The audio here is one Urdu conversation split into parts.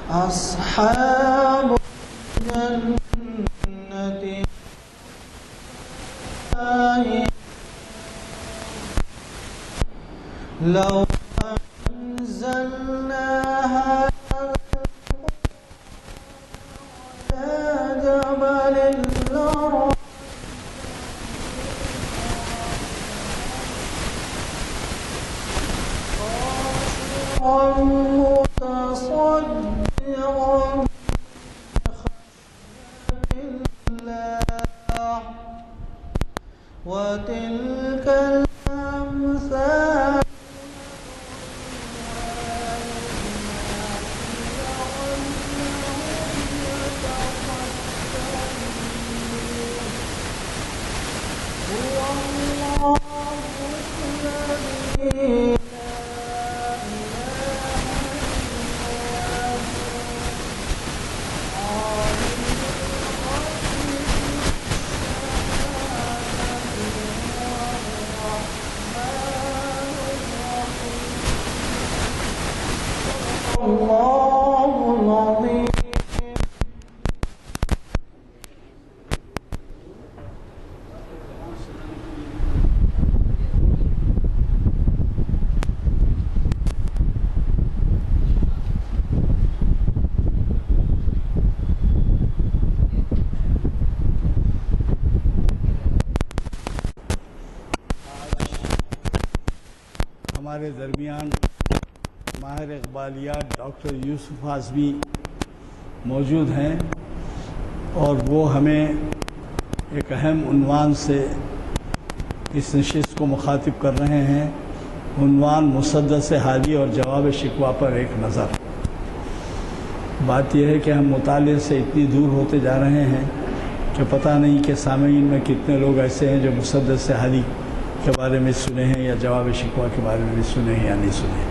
أصحاب الجنة لو أنزلنا هذا على جبل لرأيته متصدعا من خشية الله وتلك الأمثال الله العظيم. ہمارے درمیان ماہر اقبالیات ڈاکٹر یوسف اعظمی موجود ہیں اور وہ ہمیں ایک اہم عنوان سے اس نشست کو مخاطب کر رہے ہیں. عنوان مسدس حالی اور جواب شکوہ پر ایک نظر. بات یہ ہے کہ ہم مطالعے سے اتنی دور ہوتے جا رہے ہیں کہ پتہ نہیں کہ سامعین میں کتنے لوگ ایسے ہیں جو مسدس حالی کے بارے میں سنے ہیں یا جواب شکوہ کے بارے میں بھی سنے ہیں یا نہیں سنے ہیں.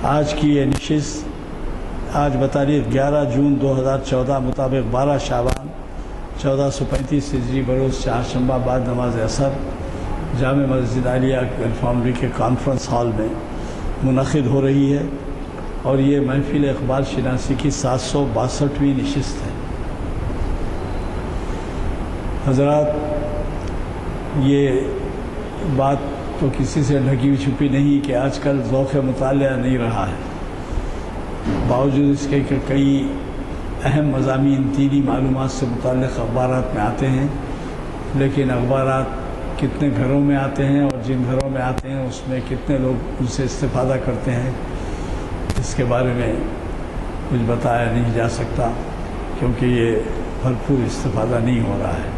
آج کی یہ نشست آج بتاریخ 11 جون 2014 مطابق 12 شعبان 1435 ہجری بروز چہارشنبہ بعد نماز عصر جامع مسجد عالیہ گلف فاؤنڈری کے کانفرنس ہال میں منعقد ہو رہی ہے اور یہ محفل اقبال شناسی کی 762ویں نشست ہے. حضرات، یہ بات تو کسی سے ڈھکی ہوئی چھپی نہیں کہ آج کل ذوق مطالعہ نہیں رہا ہے. باوجود اس کے کہ کئی اہم مضامین دینی معلومات سے متعلق اخبارات میں آتے ہیں، لیکن اخبارات کتنے گھروں میں آتے ہیں اور جن گھروں میں آتے ہیں اس میں کتنے لوگ ان سے استفادہ کرتے ہیں، اس کے بارے میں کچھ بتایا نہیں جا سکتا کیونکہ یہ بھرپور استفادہ نہیں ہو رہا ہے.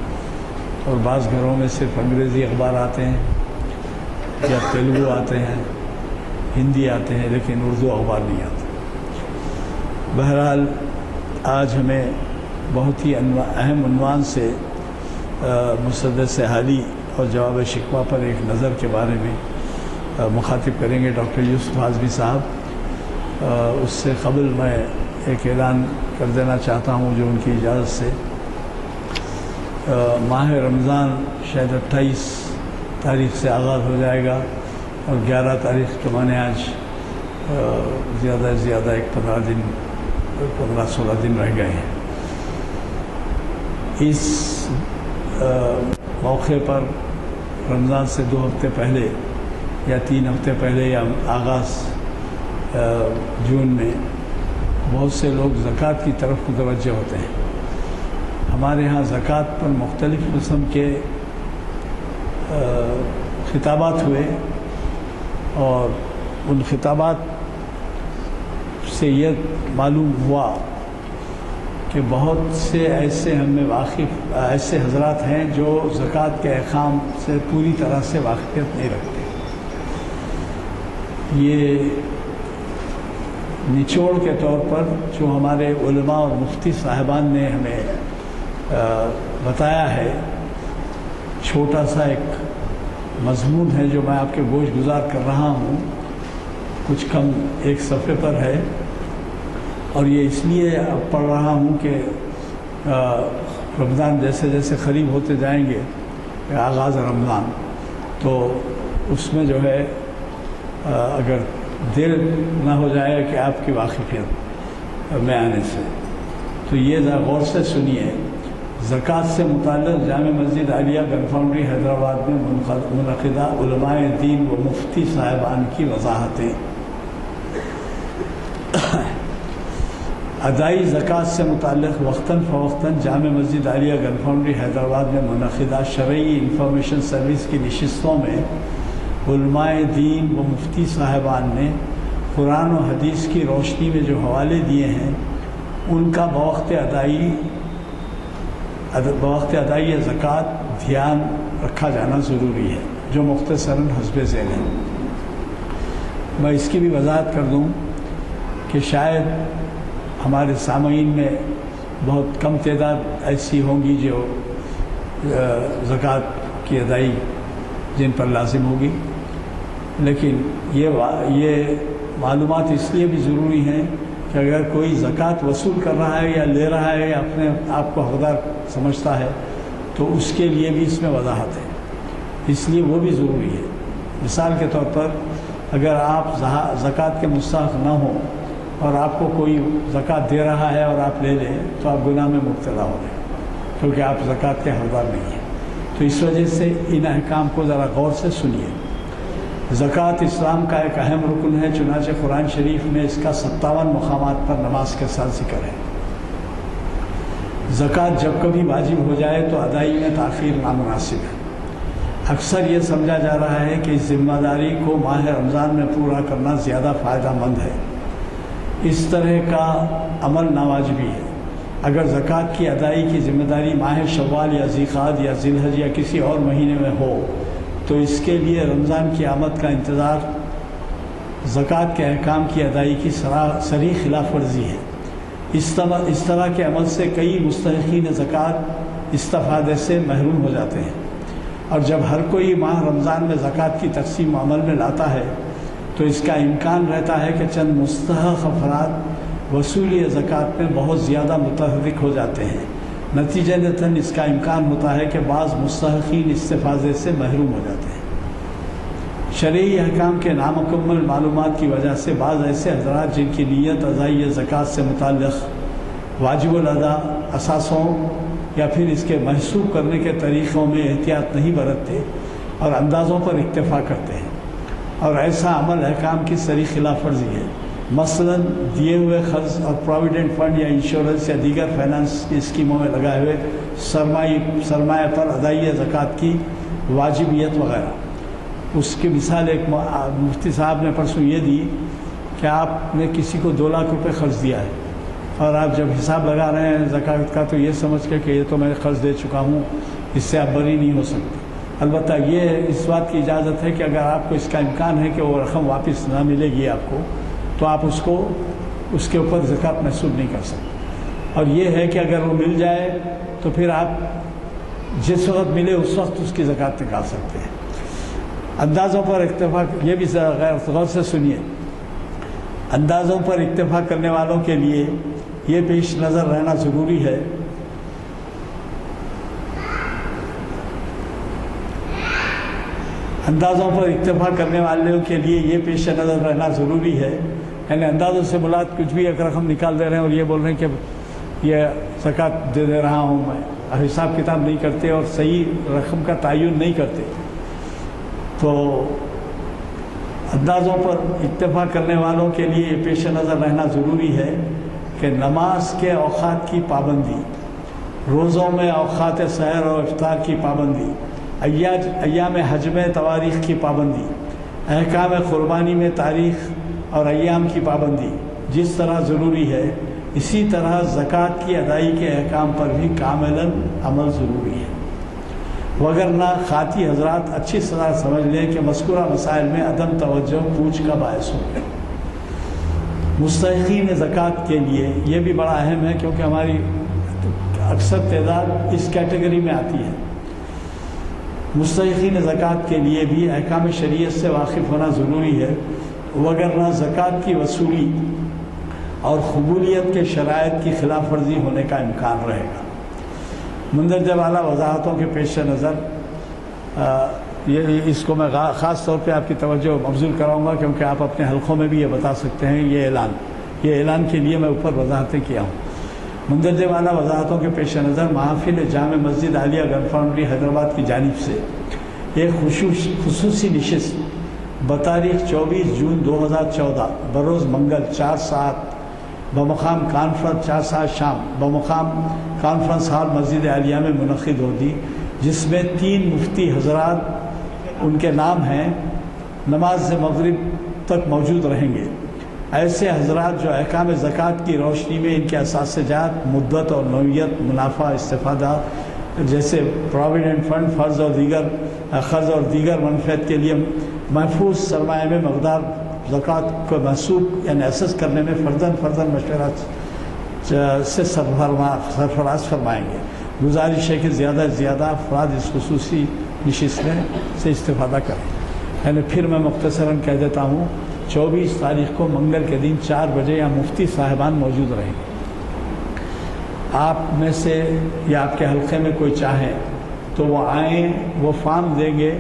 اور بعض گھروں میں صرف انگریزی اخبار آتے ہیں یا تیلگو آتے ہیں، ہندی آتے ہیں، لیکن اردو اخبار نہیں آتے. بہرحال آج ہمیں بہت ہی اہم عنوان سے مسدس حالی اور جواب شکوہ پر ایک نظر کے بارے میں مخاطب کریں گے ڈاکٹر یوسف اعظمی صاحب. اس سے قبل میں ایک اعلان کر دینا چاہتا ہوں جو ان کی اجازت سے. ماہ رمضان شاید 28 تاریخ سے آغاز ہو جائے گا اور 11 تاریخ کے معنی آج زیادہ سے زیادہ 15-16 دن رہ گئے ہیں. اس موقع پر رمضان سے 2 ہفتے پہلے یا 3 ہفتے پہلے یا آغاز جون میں بہت سے لوگ زکوٰۃ کی طرف متوجہ ہوتے ہیں. ہمارے ہاں زکوٰۃ پر مختلف قسم کے خطابات ہوئے اور ان خطابات سے یہ معلوم ہوا کہ بہت سے ایسے ہمیں ایسے حضرات ہیں جو زکوٰۃ کے احکام سے پوری طرح سے واقفیت نہیں رکھتے. یہ نچوڑ کے طور پر جو ہمارے علماء اور مفتی صاحبان نے ہمیں بتایا ہے، چھوٹا سا ایک مضمون ہے جو میں آپ کے گوش گزار کر رہا ہوں، کچھ کم 1 صفحے پر ہے اور یہ اس لیے اب پڑھ رہا ہوں کہ رمضان جیسے جیسے قریب ہوتے جائیں گے آغاز رمضان، تو اس میں جو ہے اگر دیر نہ ہو جائے کہ آپ کی واقفیت میں آنے سے، تو یہ ذرا غور سے سنیے۔ زکوٰۃ سے متعلق جامع مسجد عالیہ گن فاؤنڈری حیدرآباد میں منعقدہ علماء دین و مفتی صاحبان کی وضاحتیں۔ ادائی زکوٰۃ سے متعلق وقتاً فوقتاً جامع مسجد عالیہ گن فاؤنڈری حیدرآباد میں منعقدہ شرعی انفارمیشن سروس کی نشستوں میں علماء دین و مفتی صاحبان نے قرآن و حدیث کی روشنی میں جو حوالے دیے ہیں ان کا بوقت ادائی زکوٰۃ دھیان رکھا جانا ضروری ہے، جو مختصراً حسب ذیل ہے۔ میں اس کی بھی وضاحت کر دوں کہ شاید ہمارے سامعین میں بہت کم تعداد ایسی ہوں گی جو زکوٰۃ کی ادائی جن پر لازم ہوگی، لیکن یہ معلومات اس لیے بھی ضروری ہیں کہ اگر کوئی زکوٰۃ وصول کر رہا ہے یا لے رہا ہے یا اپنے آپ کو حقدار سمجھتا ہے تو اس کے لیے بھی اس میں وضاحت ہے، اس لیے وہ بھی ضروری ہے۔ مثال کے طور پر اگر آپ زکوٰۃ کے مستحق نہ ہوں اور آپ کو کوئی زکوٰۃ دے رہا ہے اور آپ لے لیں تو آپ گناہ میں مبتلا ہو رہے ہیں، کیونکہ آپ زکوٰۃ کے حقدار نہیں ہیں۔ تو اس وجہ سے ان احکام کو ذرا غور سے سنیے۔ زکوٰۃ اسلام کا ایک اہم رکن ہے، چنانچہ قرآن شریف میں اس کا 57 مقامات پر نماز کے ساتھ ذکر ہے۔ زکوٰۃ جب کبھی واجب ہو جائے تو ادائی میں تاخیر نامناسب ہے۔ اکثر یہ سمجھا جا رہا ہے کہ اس ذمہ داری کو ماہ رمضان میں پورا کرنا زیادہ فائدہ مند ہے۔ اس طرح کا عمل ناواجبی ہے۔ اگر زکوٰۃ کی ادائی کی ذمہ داری ماہ شوال یا ذیقعد یا ذی الحج یا کسی اور مہینے میں ہو تو اس کے لیے رمضان کی آمد کا انتظار زکوٰۃ کے احکام کی ادائی کی صریح خلاف ورزی ہے۔ اس طرح کے عمل سے کئی مستحقین زکوٰۃ استفادے سے محروم ہو جاتے ہیں، اور جب ہر کوئی ماہ رمضان میں زکوٰۃ کی تقسیم عمل میں لاتا ہے تو اس کا امکان رہتا ہے کہ چند مستحق افراد وصولی زکوٰۃ میں بہت زیادہ متحرک ہو جاتے ہیں۔ نتیجتاً اس کا امکان ہوتا ہے کہ بعض مستحقین استفادے سے محروم ہو جاتے ہیں۔ شرعی احکام کے نامکمل معلومات کی وجہ سے بعض ایسے حضرات جن کی نیت ادائی زکوٰۃ سے متعلق واجب الادا اثاثوں یا پھر اس کے محسوب کرنے کے طریقوں میں احتیاط نہیں برتتے اور اندازوں پر اکتفا کرتے ہیں، اور ایسا عمل احکام کی صریح خلاف ورزی ہے۔ مثلاً دیے ہوئے قرض اور پروویڈنٹ فنڈ یا انشورنس یا دیگر فائنانس کی اسکیموں میں لگائے ہوئے سرمایہ پر ادائی زکوٰۃ کی واجبیت وغیرہ۔ اس کی مثال ایک مفتی صاحب نے پرسوں یہ دی کہ آپ نے کسی کو 2 لاکھ روپے قرض دیا ہے اور آپ جب حساب لگا رہے ہیں زکوٰۃ کا تو یہ سمجھ کے کہ یہ تو میں قرض دے چکا ہوں، اس سے آپ بری نہیں ہو سکتے۔ البتہ یہ اس بات کی اجازت ہے کہ اگر آپ کو اس کا امکان ہے کہ وہ رقم واپس نہ ملے گی آپ کو تو آپ اس کے اوپر زکوٰۃ محسوب نہیں کر سکتے، اور یہ ہے کہ اگر وہ مل جائے تو پھر آپ جس وقت ملے اس وقت اس کی زکوٰۃ نکال سکتے ہیں۔ اندازوں پر اکتفا، یہ بھی غور سے سنیے، اندازوں پر اکتفا کرنے والوں کے لیے یہ پیش نظر رہنا ضروری ہے اندازوں پر اکتفا کرنے والوں کے لیے یہ پیش نظر رہنا ضروری ہے، یعنی اندازوں سے مراد کچھ بھی ایک رقم نکال دے رہے ہیں اور یہ بول رہے ہیں کہ یہ زکوٰۃ دے رہا ہوں میں، حساب کتاب نہیں کرتے اور صحیح رقم کا تعین نہیں کرتے، تو اندازوں پر اکتفا کرنے والوں کے لیے یہ پیش نظر رہنا ضروری ہے کہ نماز کے اوقات کی پابندی، روزوں میں اوقات سحر اور افطار کی پابندی، ایام حج میں تواریخ کی پابندی، احکام قربانی میں تاریخ اور ایام کی پابندی جس طرح ضروری ہے، اسی طرح زکوٰۃ کی ادائی کے احکام پر بھی کاملاً عمل ضروری ہے، وگرنہ خاطی حضرات اچھی طرح سمجھ لیں کہ مذکورہ مسائل میں عدم توجہ پوچھ کا باعث ہو گیا۔ مستحقین زکوٰۃ کے لیے یہ بھی بڑا اہم ہے کیونکہ ہماری اکثر تعداد اس کیٹیگری میں آتی ہے۔ مستحقین زکوٰۃ کے لیے بھی احکام شریعت سے واقف ہونا ضروری ہے، وگرنہ زکوٰۃ کی وصولی اور قبولیت کے شرائط کی خلاف ورزی ہونے کا امکان رہے گا۔ مندرجہ بالا وضاحتوں کے پیش نظر اس کو میں خاص طور پہ آپ کی توجہ مبذول کراؤں گا، کیونکہ آپ اپنے حلقوں میں بھی یہ بتا سکتے ہیں یہ اعلان کے لیے میں اوپر وضاحتیں کیا ہوں۔ مندرجہ بالا وضاحتوں کے پیش نظر محافل جامع مسجد عالیہ گن فاؤنڈری حیدرآباد کی جانب سے ایک خصوصی نشست بتاریخ 24 جون 2014 بروز منگل 4 ساعت بمقام کانفرنس 4 ساعت شام بمقام کانفرنس ہال مسجد عالیہ میں منعقد ہوگی، جس میں 3 مفتی حضرات ان کے نام ہیں نماز مغرب تک موجود رہیں گے۔ ایسے حضرات جو احکام زکوٰۃ کی روشنی میں ان کے اثاثے جات، مدت اور نوعیت، منافع، استفادہ جیسے پراویڈنٹ فنڈ، قرض اور دیگر منفعت کے لیے محفوظ سرمایہ میں مقدار زکوٰۃ کو محسوب یعنی اسس کرنے میں فرداً مشورات سے سرفراز فرمائیں گے۔ گزارش ہے کہ زیادہ سے زیادہ افراد اس خصوصی نشست میں سے استفادہ کریں۔ یعنی پھر میں مختصراً کہہ دیتا ہوں، 24 تاریخ کو منگل کے دن 4 بجے یہاں مفتی صاحبان موجود رہیں گے۔ آپ میں سے یا آپ کے حلقے میں کوئی چاہے تو وہ آئیں، وہ فارم دیں گے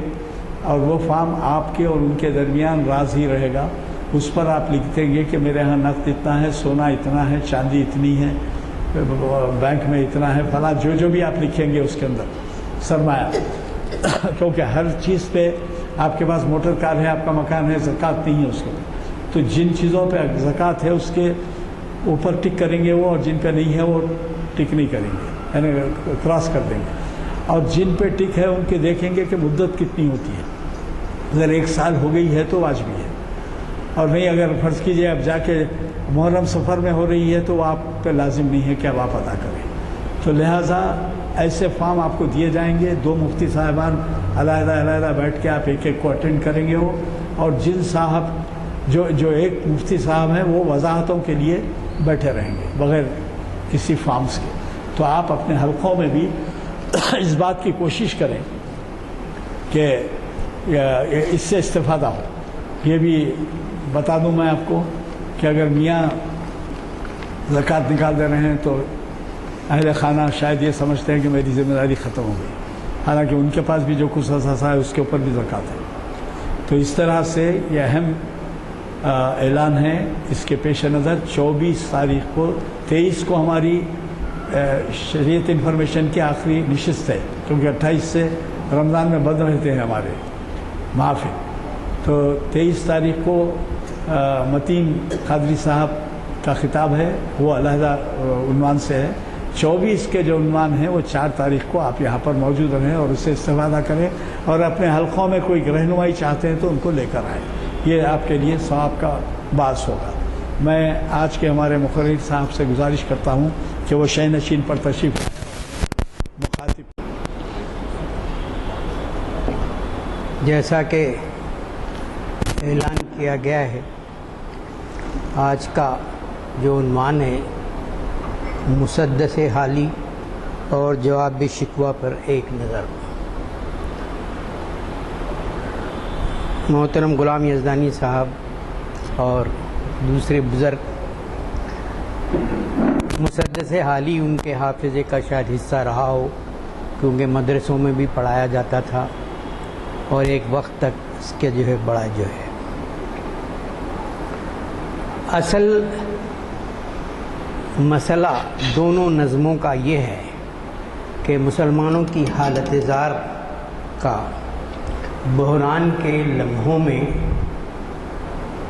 اور وہ فارم آپ کے اور ان کے درمیان راز ہی رہے گا۔ اس پر آپ لکھ دیں گے کہ میرے ہاں نقد اتنا ہے، سونا اتنا ہے، چاندی اتنی ہے، بینک میں اتنا ہے، فلاں جو بھی آپ لکھیں گے اس کے اندر سرمایہ، کیونکہ ہر چیز پہ آپ کے پاس موٹر کار ہے، آپ کا مکان ہے، زکوٰۃ نہیں ہے اس کے اوپر، تو جن چیزوں پہ زکوٰۃ ہے اس کے اوپر ٹک کریں گے وہ، اور جن پہ نہیں ہے وہ ٹک نہیں کریں گے، یعنی کراس کر دیں گے، اور جن پہ ٹک ہے ان کے دیکھیں گے کہ مدت کتنی ہوتی ہے۔ اگر 1 سال ہو گئی ہے تو واجبی ہے، اور نہیں اگر فرض کیجئے اب جا کے محرم سفر میں ہو رہی ہے تو آپ پہ لازم نہیں ہے کہ اب آپ ادا کریں۔ تو لہٰذا ایسے فارم آپ کو دیے جائیں گے، 2 مفتی صاحبان علیحدہ بیٹھ کے آپ ایک کو اٹینڈ کریں گے وہ، اور جن صاحب جو ایک مفتی صاحب ہیں وہ وضاحتوں کے لیے بیٹھے رہیں گے بغیر کسی فارمز کے۔ تو آپ اپنے حلقوں میں بھی اس بات کی کوشش کریں کہ اس سے استفادہ ہو۔ یہ بھی بتا دوں میں آپ کو کہ اگر میاں زکوٰۃ نکال دے رہے ہیں تو اہل خانہ شاید یہ سمجھتے ہیں کہ میری ذمہ داری ختم ہو گئی، حالانکہ ان کے پاس بھی جو کچھ اثاثہ ہے اس کے اوپر بھی زکوٰۃ ہے۔ تو اس طرح سے یہ اہم اعلان ہے۔ اس کے پیش نظر 24 تاریخ کو 23 کو ہماری شریعت انفارمیشن کی آخری نشست ہے، کیونکہ 28 سے رمضان میں بند رہتے ہیں ہمارے محافل۔ تو 23 تاریخ کو متین قادری صاحب کا خطاب ہے، وہ علیحدہ عنوان سے ہے۔ 24 کے جو عنوان ہیں وہ 4 تاریخ کو آپ یہاں پر موجود رہیں اور اس سے استفادہ کریں، اور اپنے حلقوں میں کوئی رہنمائی چاہتے ہیں تو ان کو لے کر آئیں، یہ آپ کے لیے ثواب کا باعث ہوگا۔ میں آج کے ہمارے مقرر صاحب سے گزارش کرتا ہوں کہ وہ شہ نشین پر تشریف مخاطب۔ جیسا کہ اعلان کیا گیا ہے، آج کا جو عنوان ہے مسدس حالی اور جواب شکوہ پر ایک نظر۔ محترم غلام یزدانی صاحب اور دوسرے بزرگ، مسدس حالی ان کے حافظے کا شاید حصہ رہا ہو، کیونکہ مدرسوں میں بھی پڑھایا جاتا تھا اور ایک وقت تک اس کے جو ہے بڑا جو ہے اصل مسئلہ دونوں نظموں کا یہ ہے کہ مسلمانوں کی حالت زار کا بحران کے لمحوں میں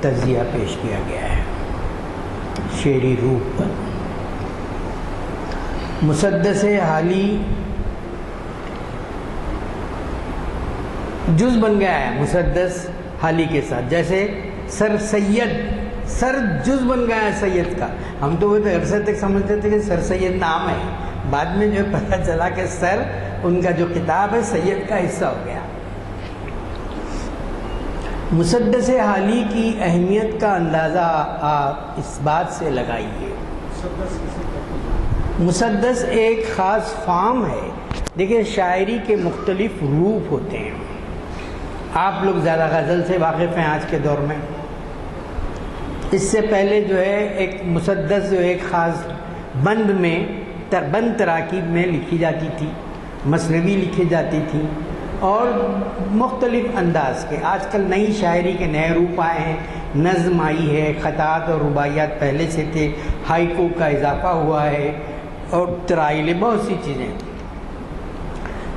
تجزیہ پیش کیا گیا ہے شعری روح پر۔ مسدس حالی جز بن گیا ہے مسدس حالی کے ساتھ، جیسے سر سید، سر جز بن گیا ہے سید کا۔ ہم تو وہ عرصے تک سمجھتے تھے کہ سر سید نام ہے، بعد میں جو پتہ چلا کہ سر ان کا جو کتاب ہے سید کا حصہ ہو گیا۔ مسدس حالی کی اہمیت کا اندازہ آپ اس بات سے لگائیے۔ مسدس ایک خاص فارم ہے۔ دیکھیں، شاعری کے مختلف روپ ہوتے ہیں۔ آپ لوگ زیادہ غزل سے واقف ہیں آج کے دور میں۔ اس سے پہلے جو ہے ایک مسدس جو ایک خاص بند میں بند تراکیب میں لکھی جاتی تھی، مثنوی لکھی جاتی تھی اور مختلف انداز کے. آج کل نئی شاعری کے نئے روپ آئے ہیں، نظم آئی ہے، خطاط اور رباعیات پہلے سے تھے، ہائیکو کا اضافہ ہوا ہے اور ترائیلیں، بہت سی چیزیں.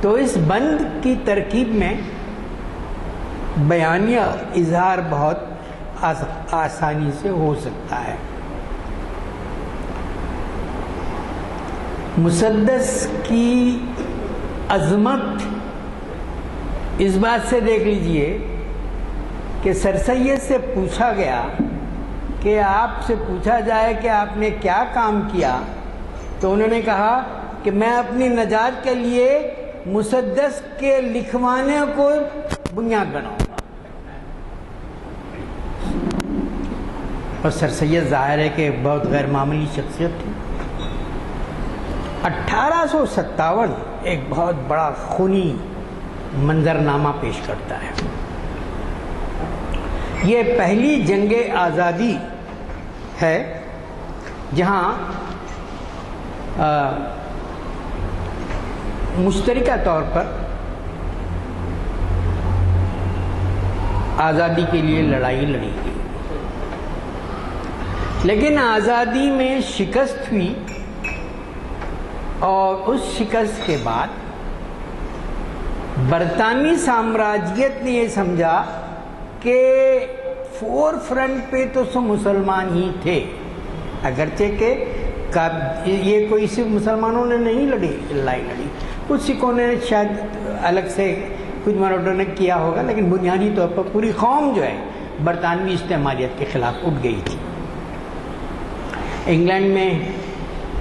تو اس بند کی ترکیب میں بیانیہ اظہار بہت آسانی سے ہو سکتا ہے. مسدس کی عظمت اس بات سے دیکھ لیجئے کہ سر سید سے پوچھا گیا کہ آپ سے پوچھا جائے کہ آپ نے کیا کام کیا، تو انہوں نے کہا کہ میں اپنی نجات کے لیے مسدس کے لکھوانے کو بنیاد بناؤں گا. اور سر سید ظاہر ہے کہ بہت غیر معمولی شخصیت تھی. 1857 ایک بہت بڑا خونی منظرنامہ پیش کرتا ہے. یہ پہلی جنگ آزادی ہے جہاں مشترکہ طور پر آزادی کے لیے لڑائی لڑی گئی، لیکن آزادی میں شکست ہوئی اور اس شکست کے بعد برطانوی سامراجیت نے یہ سمجھا کہ فور فرنٹ پہ تو سب مسلمان ہی تھے، اگرچہ کہ یہ کوئی صرف مسلمانوں نے نہیں لڑائی لڑی، کچھ سکھوں نے شاید الگ سے کچھ مراٹھوں نے کیا ہوگا، لیکن بنیادی طور پر پوری قوم جو ہے برطانوی استعماریت کے خلاف اٹھ گئی تھی. انگلینڈ میں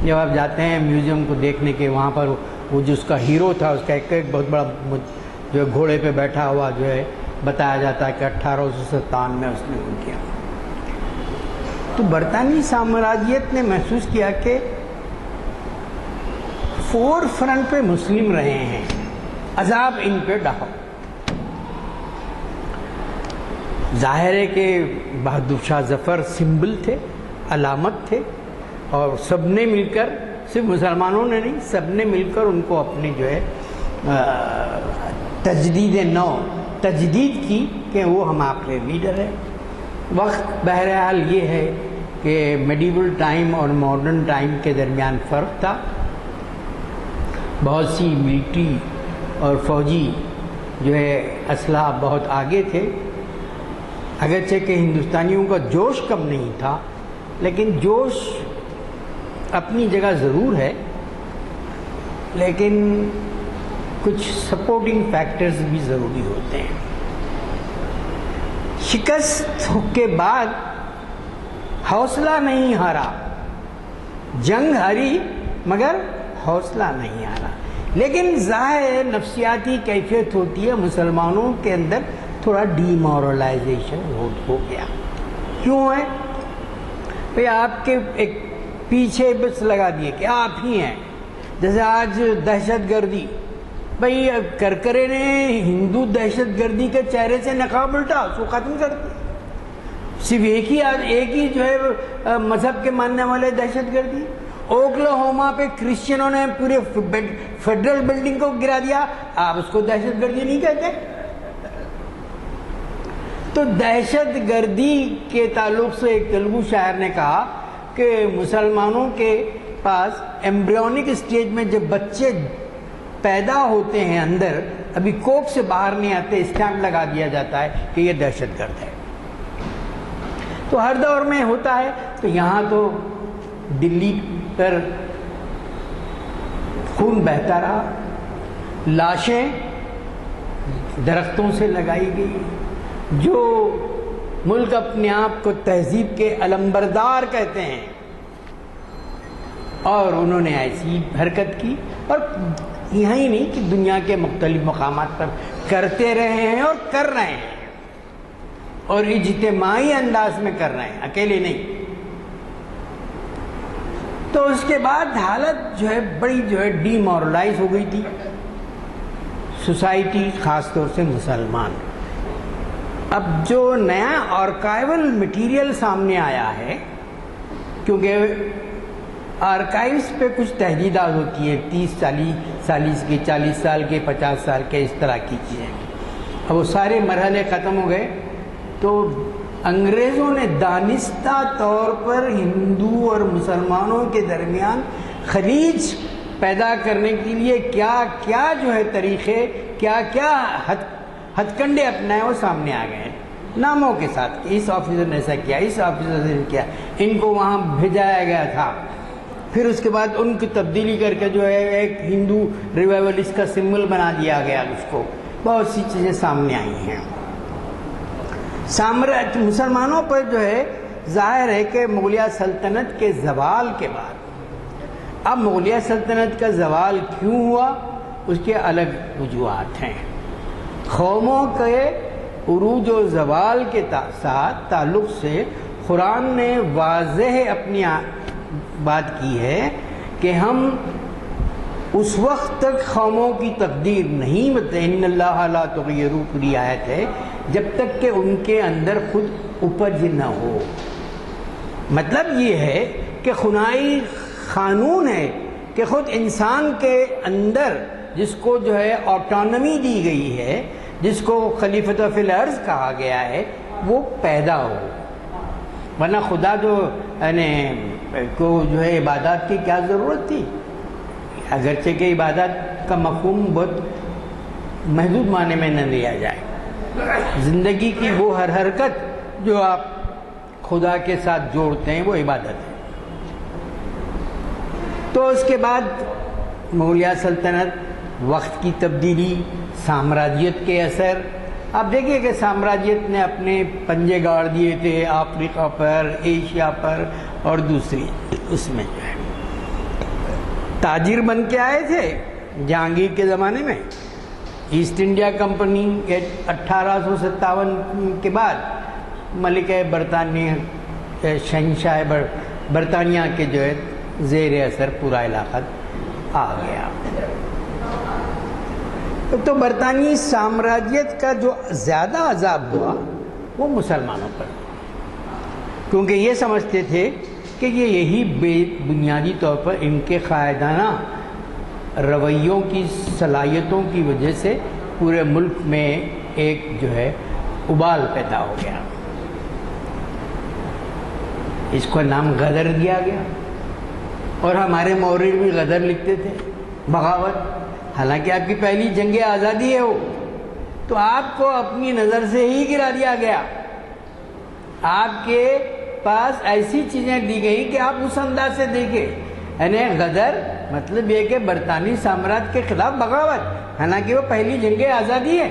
جب آپ جاتے ہیں میوزیم کو دیکھنے کے، وہاں پر وہ جو اس کا ہیرو تھا، اس کا ایک بہت بڑا جو گھوڑے پہ بیٹھا ہوا جو ہے بتایا جاتا ہے کہ 1857 میں اس نے وہ کیا. تو برطانوی سامراجیت نے محسوس کیا کہ فور فرنٹ پہ مسلم رہے ہیں، عذاب ان پہ ڈھاؤ. ظاہر ہے کہ بہادر شاہ ظفر سمبل تھے، علامت تھے، اور سب نے مل کر، صرف مسلمانوں نے نہیں، سب نے مل کر ان کو اپنے جو ہے تجدید کی کہ وہ ہم آپ کے لیڈر ہیں. وقت بہرحال یہ ہے کہ میڈیول ٹائم اور ماڈرن ٹائم کے درمیان فرق تھا. بہت سی ملٹری اور فوجی جو ہے اسلحہ بہت آگے تھے، اگرچہ کہ ہندوستانیوں کا جوش کم نہیں تھا، لیکن جوش اپنی جگہ ضرور ہے، لیکن کچھ سپورٹنگ فیکٹرز بھی ضروری ہوتے ہیں. شکست کے بعد حوصلہ نہیں ہارا، جنگ ہاری مگر حوصلہ نہیں ہارا. لیکن ظاہر نفسیاتی کیفیت ہوتی ہے، مسلمانوں کے اندر تھوڑا ڈی مورلائزیشن ہو گیا. کیوں ہے؟ بھئی آپ کے ایک پیچھے بس لگا دیے کہ آپ ہی ہیں. جیسے آج دہشت گردی، بھئی کرکرے نے ہندو دہشت گردی کے چہرے سے نقاب الٹا، اس کو ختم کر دیا. صرف ایک ہی جو ہے مذہب کے ماننے والے دہشت گردی. اوکلاہوما پہ کرسچنوں نے پورے فیڈرل بلڈنگ کو گرا دیا، آپ اس کو دہشت گردی نہیں کہتے. تو دہشت گردی کے تعلق سے ایک تیلگو شاعر نے کہا کہ مسلمانوں کے پاس ایمبریونک اسٹیج میں جب بچے پیدا ہوتے ہیں اندر، ابھی کوک سے باہر نہیں آتے، اسٹیمپ لگا دیا جاتا ہے کہ یہ دہشت گرد ہے. تو ہر دور میں ہوتا ہے. تو یہاں تو دلی پر خون بہتا رہا، لاشیں درختوں سے لگائی گئی. جو ملک اپنے آپ کو تہذیب کے علمبردار کہتے ہیں، اور انہوں نے ایسی حرکت کی، اور یہاں ہی نہیں کہ دنیا کے مختلف مقامات پر کرتے رہے ہیں اور کر رہے ہیں، اور اجتماعی انداز میں کر رہے ہیں، اکیلے نہیں. تو اس کے بعد حالت جو ہے بڑی جو ہے ڈی مورلائز ہو گئی تھی سوسائٹی، خاص طور سے مسلمان. اب جو نیا آرکائیول مٹیریل سامنے آیا ہے، کیونکہ آرکائیوز پہ کچھ تحدیدات ہوتی ہے، 30-40 کے، 40 سال کے، 50 سال کے، اس طرح کی چیزیں. اب وہ سارے مرحلے ختم ہو گئے تو انگریزوں نے دانستہ طور پر ہندو اور مسلمانوں کے درمیان خلیج پیدا کرنے کے لیے کیا کیا جو ہے طریقے، کیا کیا ہتھ کنڈے اپنائے، وہ سامنے آ گئے ناموں کے ساتھ کہ اس آفیسر نے ایسا کیا، اس آفیسر نے کیا، ان کو وہاں بھیجایا گیا تھا. پھر اس کے بعد ان کی تبدیلی کر کے جو ہے ایک ہندو ریوائولسٹ کا سمبل بنا دیا گیا اس کو. بہت سی چیزیں سامنے آئی ہیں. مسلمانوں پر جو ہے ظاہر ہے کہ مغلیہ سلطنت کے زوال کے بعد، اب مغلیہ سلطنت کا زوال کیوں ہوا اس کے الگ وجوہات ہیں. قوموں کے عروج و زوال کے ساتھ تعلق سے قرآن نے واضح اپنی بات کی ہے کہ ہم اس وقت تک قوموں کی تقدیر نہیں بتائیں، ان اللہ لا تغیروا پوری آیت ہے، جب تک کہ ان کے اندر خود اپج نہ ہو. مطلب یہ ہے کہ خدائی قانون ہے کہ خود انسان کے اندر جس کو جو ہے آٹونمی دی گئی ہے، جس کو خلیفۃ فی الارض کہا گیا ہے، وہ پیدا ہو. ورنہ خدا کو جو ہے عبادات کی کیا ضرورت تھی؟ اگرچہ کہ عبادت کا مفہوم بہت محدود معنی میں نہ لیا جائے. زندگی کی وہ ہر حرکت جو آپ خدا کے ساتھ جوڑتے ہیں وہ عبادت ہے. تو اس کے بعد مغلیہ سلطنت، وقت کی تبدیلی، سامراجیت کے اثر. آپ دیکھیے کہ سامراجیت نے اپنے پنجے گاڑ دیے تھے افریقہ پر، ایشیا پر اور دوسری. اس میں جو ہے تاجر بن کے آئے تھے جہانگیر کے زمانے میں. ایسٹ انڈیا کمپنی 1857 کے بعد ملکہ برطانیہ، شہنشاہ برطانیہ کے جو ہے زیر اثر پورا علاقہ آ گیا. تو برطانوی سامراجیت کا جو زیادہ عذاب ہوا وہ مسلمانوں پر، کیونکہ یہ سمجھتے تھے کہ یہی بے بنیادی طور پر ان کے قائدانہ رویوں کی صلاحیتوں کی وجہ سے پورے ملک میں ایک جو ہے ابال پیدا ہو گیا. اس کو نام غدر دیا گیا، اور ہمارے مورخ بھی غدر لکھتے تھے، بغاوت. حالانکہ آپ کی پہلی جنگ آزادی ہے وہ، تو آپ کو اپنی نظر سے ہی گرا دیا گیا. آپ کے پاس ایسی چیزیں دی گئی کہ آپ اس انداز سے دیکھیں. یعنی غدر مطلب یہ کہ برطانوی سامراج کے خلاف بغاوت، حالانکہ وہ پہلی جنگ آزادی ہے.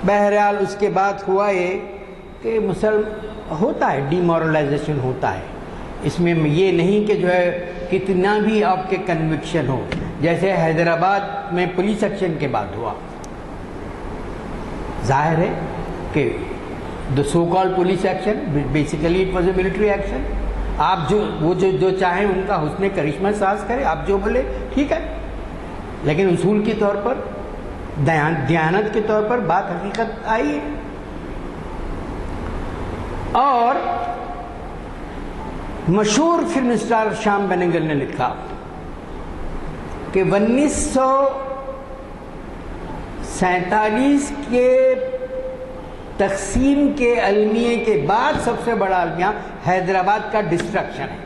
بہرحال اس کے بعد ہوا یہ کہ ہوتا ہے ڈی مورلائزیشن ہوتا ہے. اس میں یہ نہیں کہ جو ہے کتنا بھی آپ کے کنوکشن ہو، جیسے حیدرآباد میں پولیس ایکشن کے بعد ہوا. ظاہر ہے کہ the so called police action, basically it was a military action. آپ جو چاہیں ان کا حسن کرشمہ ساز کرے، آپ جو بولے ٹھیک ہے، لیکن اصول کے طور پر، دیانت کے طور پر بات حقیقت آئی ہے. اور مشہور فلم اسٹار شام بینگل نے لکھا کہ 1947 کے تقسیم کے المیے کے بعد سب سے بڑا المیہ حیدرآباد کا ڈسٹرکشن ہے.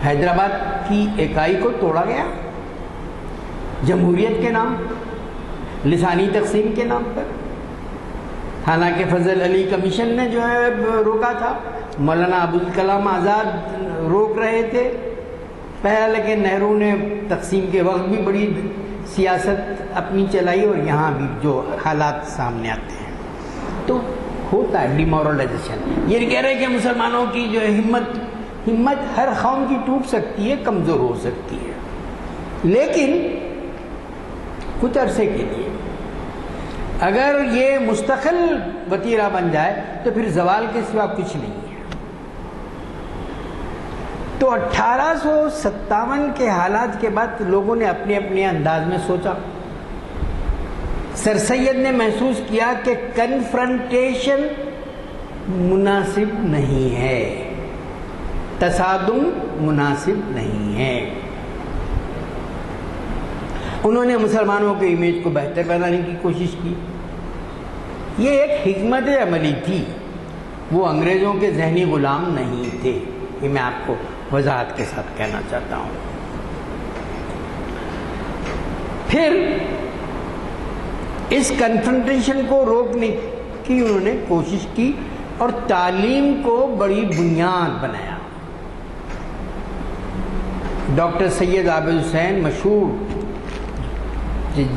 حیدرآباد کی اکائی کو توڑا گیا جمہوریت کے نام، لسانی تقسیم کے نام پر. حالانکہ فضل علی کمیشن نے جو ہے روکا تھا، مولانا ابوالکلام آزاد روک رہے تھے پہلا، لیکن نہرو نے تقسیم کے وقت بھی بڑی سیاست اپنی چلائی، اور یہاں بھی جو حالات سامنے آتے ہیں تو ہوتا ہے ڈیمورلائزیشن. یہ کہہ رہے کہ مسلمانوں کی جو ہمت ہر قوم کی ٹوٹ سکتی ہے، کمزور ہو سکتی ہے، لیکن کچھ عرصے کے لیے. اگر یہ مستقل وتیرہ بن جائے تو پھر زوال کے سوا کچھ نہیں ہے. تو 1857 کے حالات کے بعد لوگوں نے اپنے اپنے انداز میں سوچا. سر سید نے محسوس کیا کہ کنفرنٹیشن مناسب نہیں ہے، تصادم مناسب نہیں ہے۔ انہوں نے مسلمانوں کے امیج کو بہتر بنانے کی کوشش کی۔ یہ ایک حکمت عملی تھی، وہ انگریزوں کے ذہنی غلام نہیں تھے۔ یہ میں آپ کو وضاحت کے ساتھ کہنا چاہتا ہوں۔ پھر اس کنفرنٹیشن کو روکنے کی انہوں نے کوشش کی اور تعلیم کو بڑی بنیاد بنایا۔ ڈاکٹر سید عابد حسین مشہور،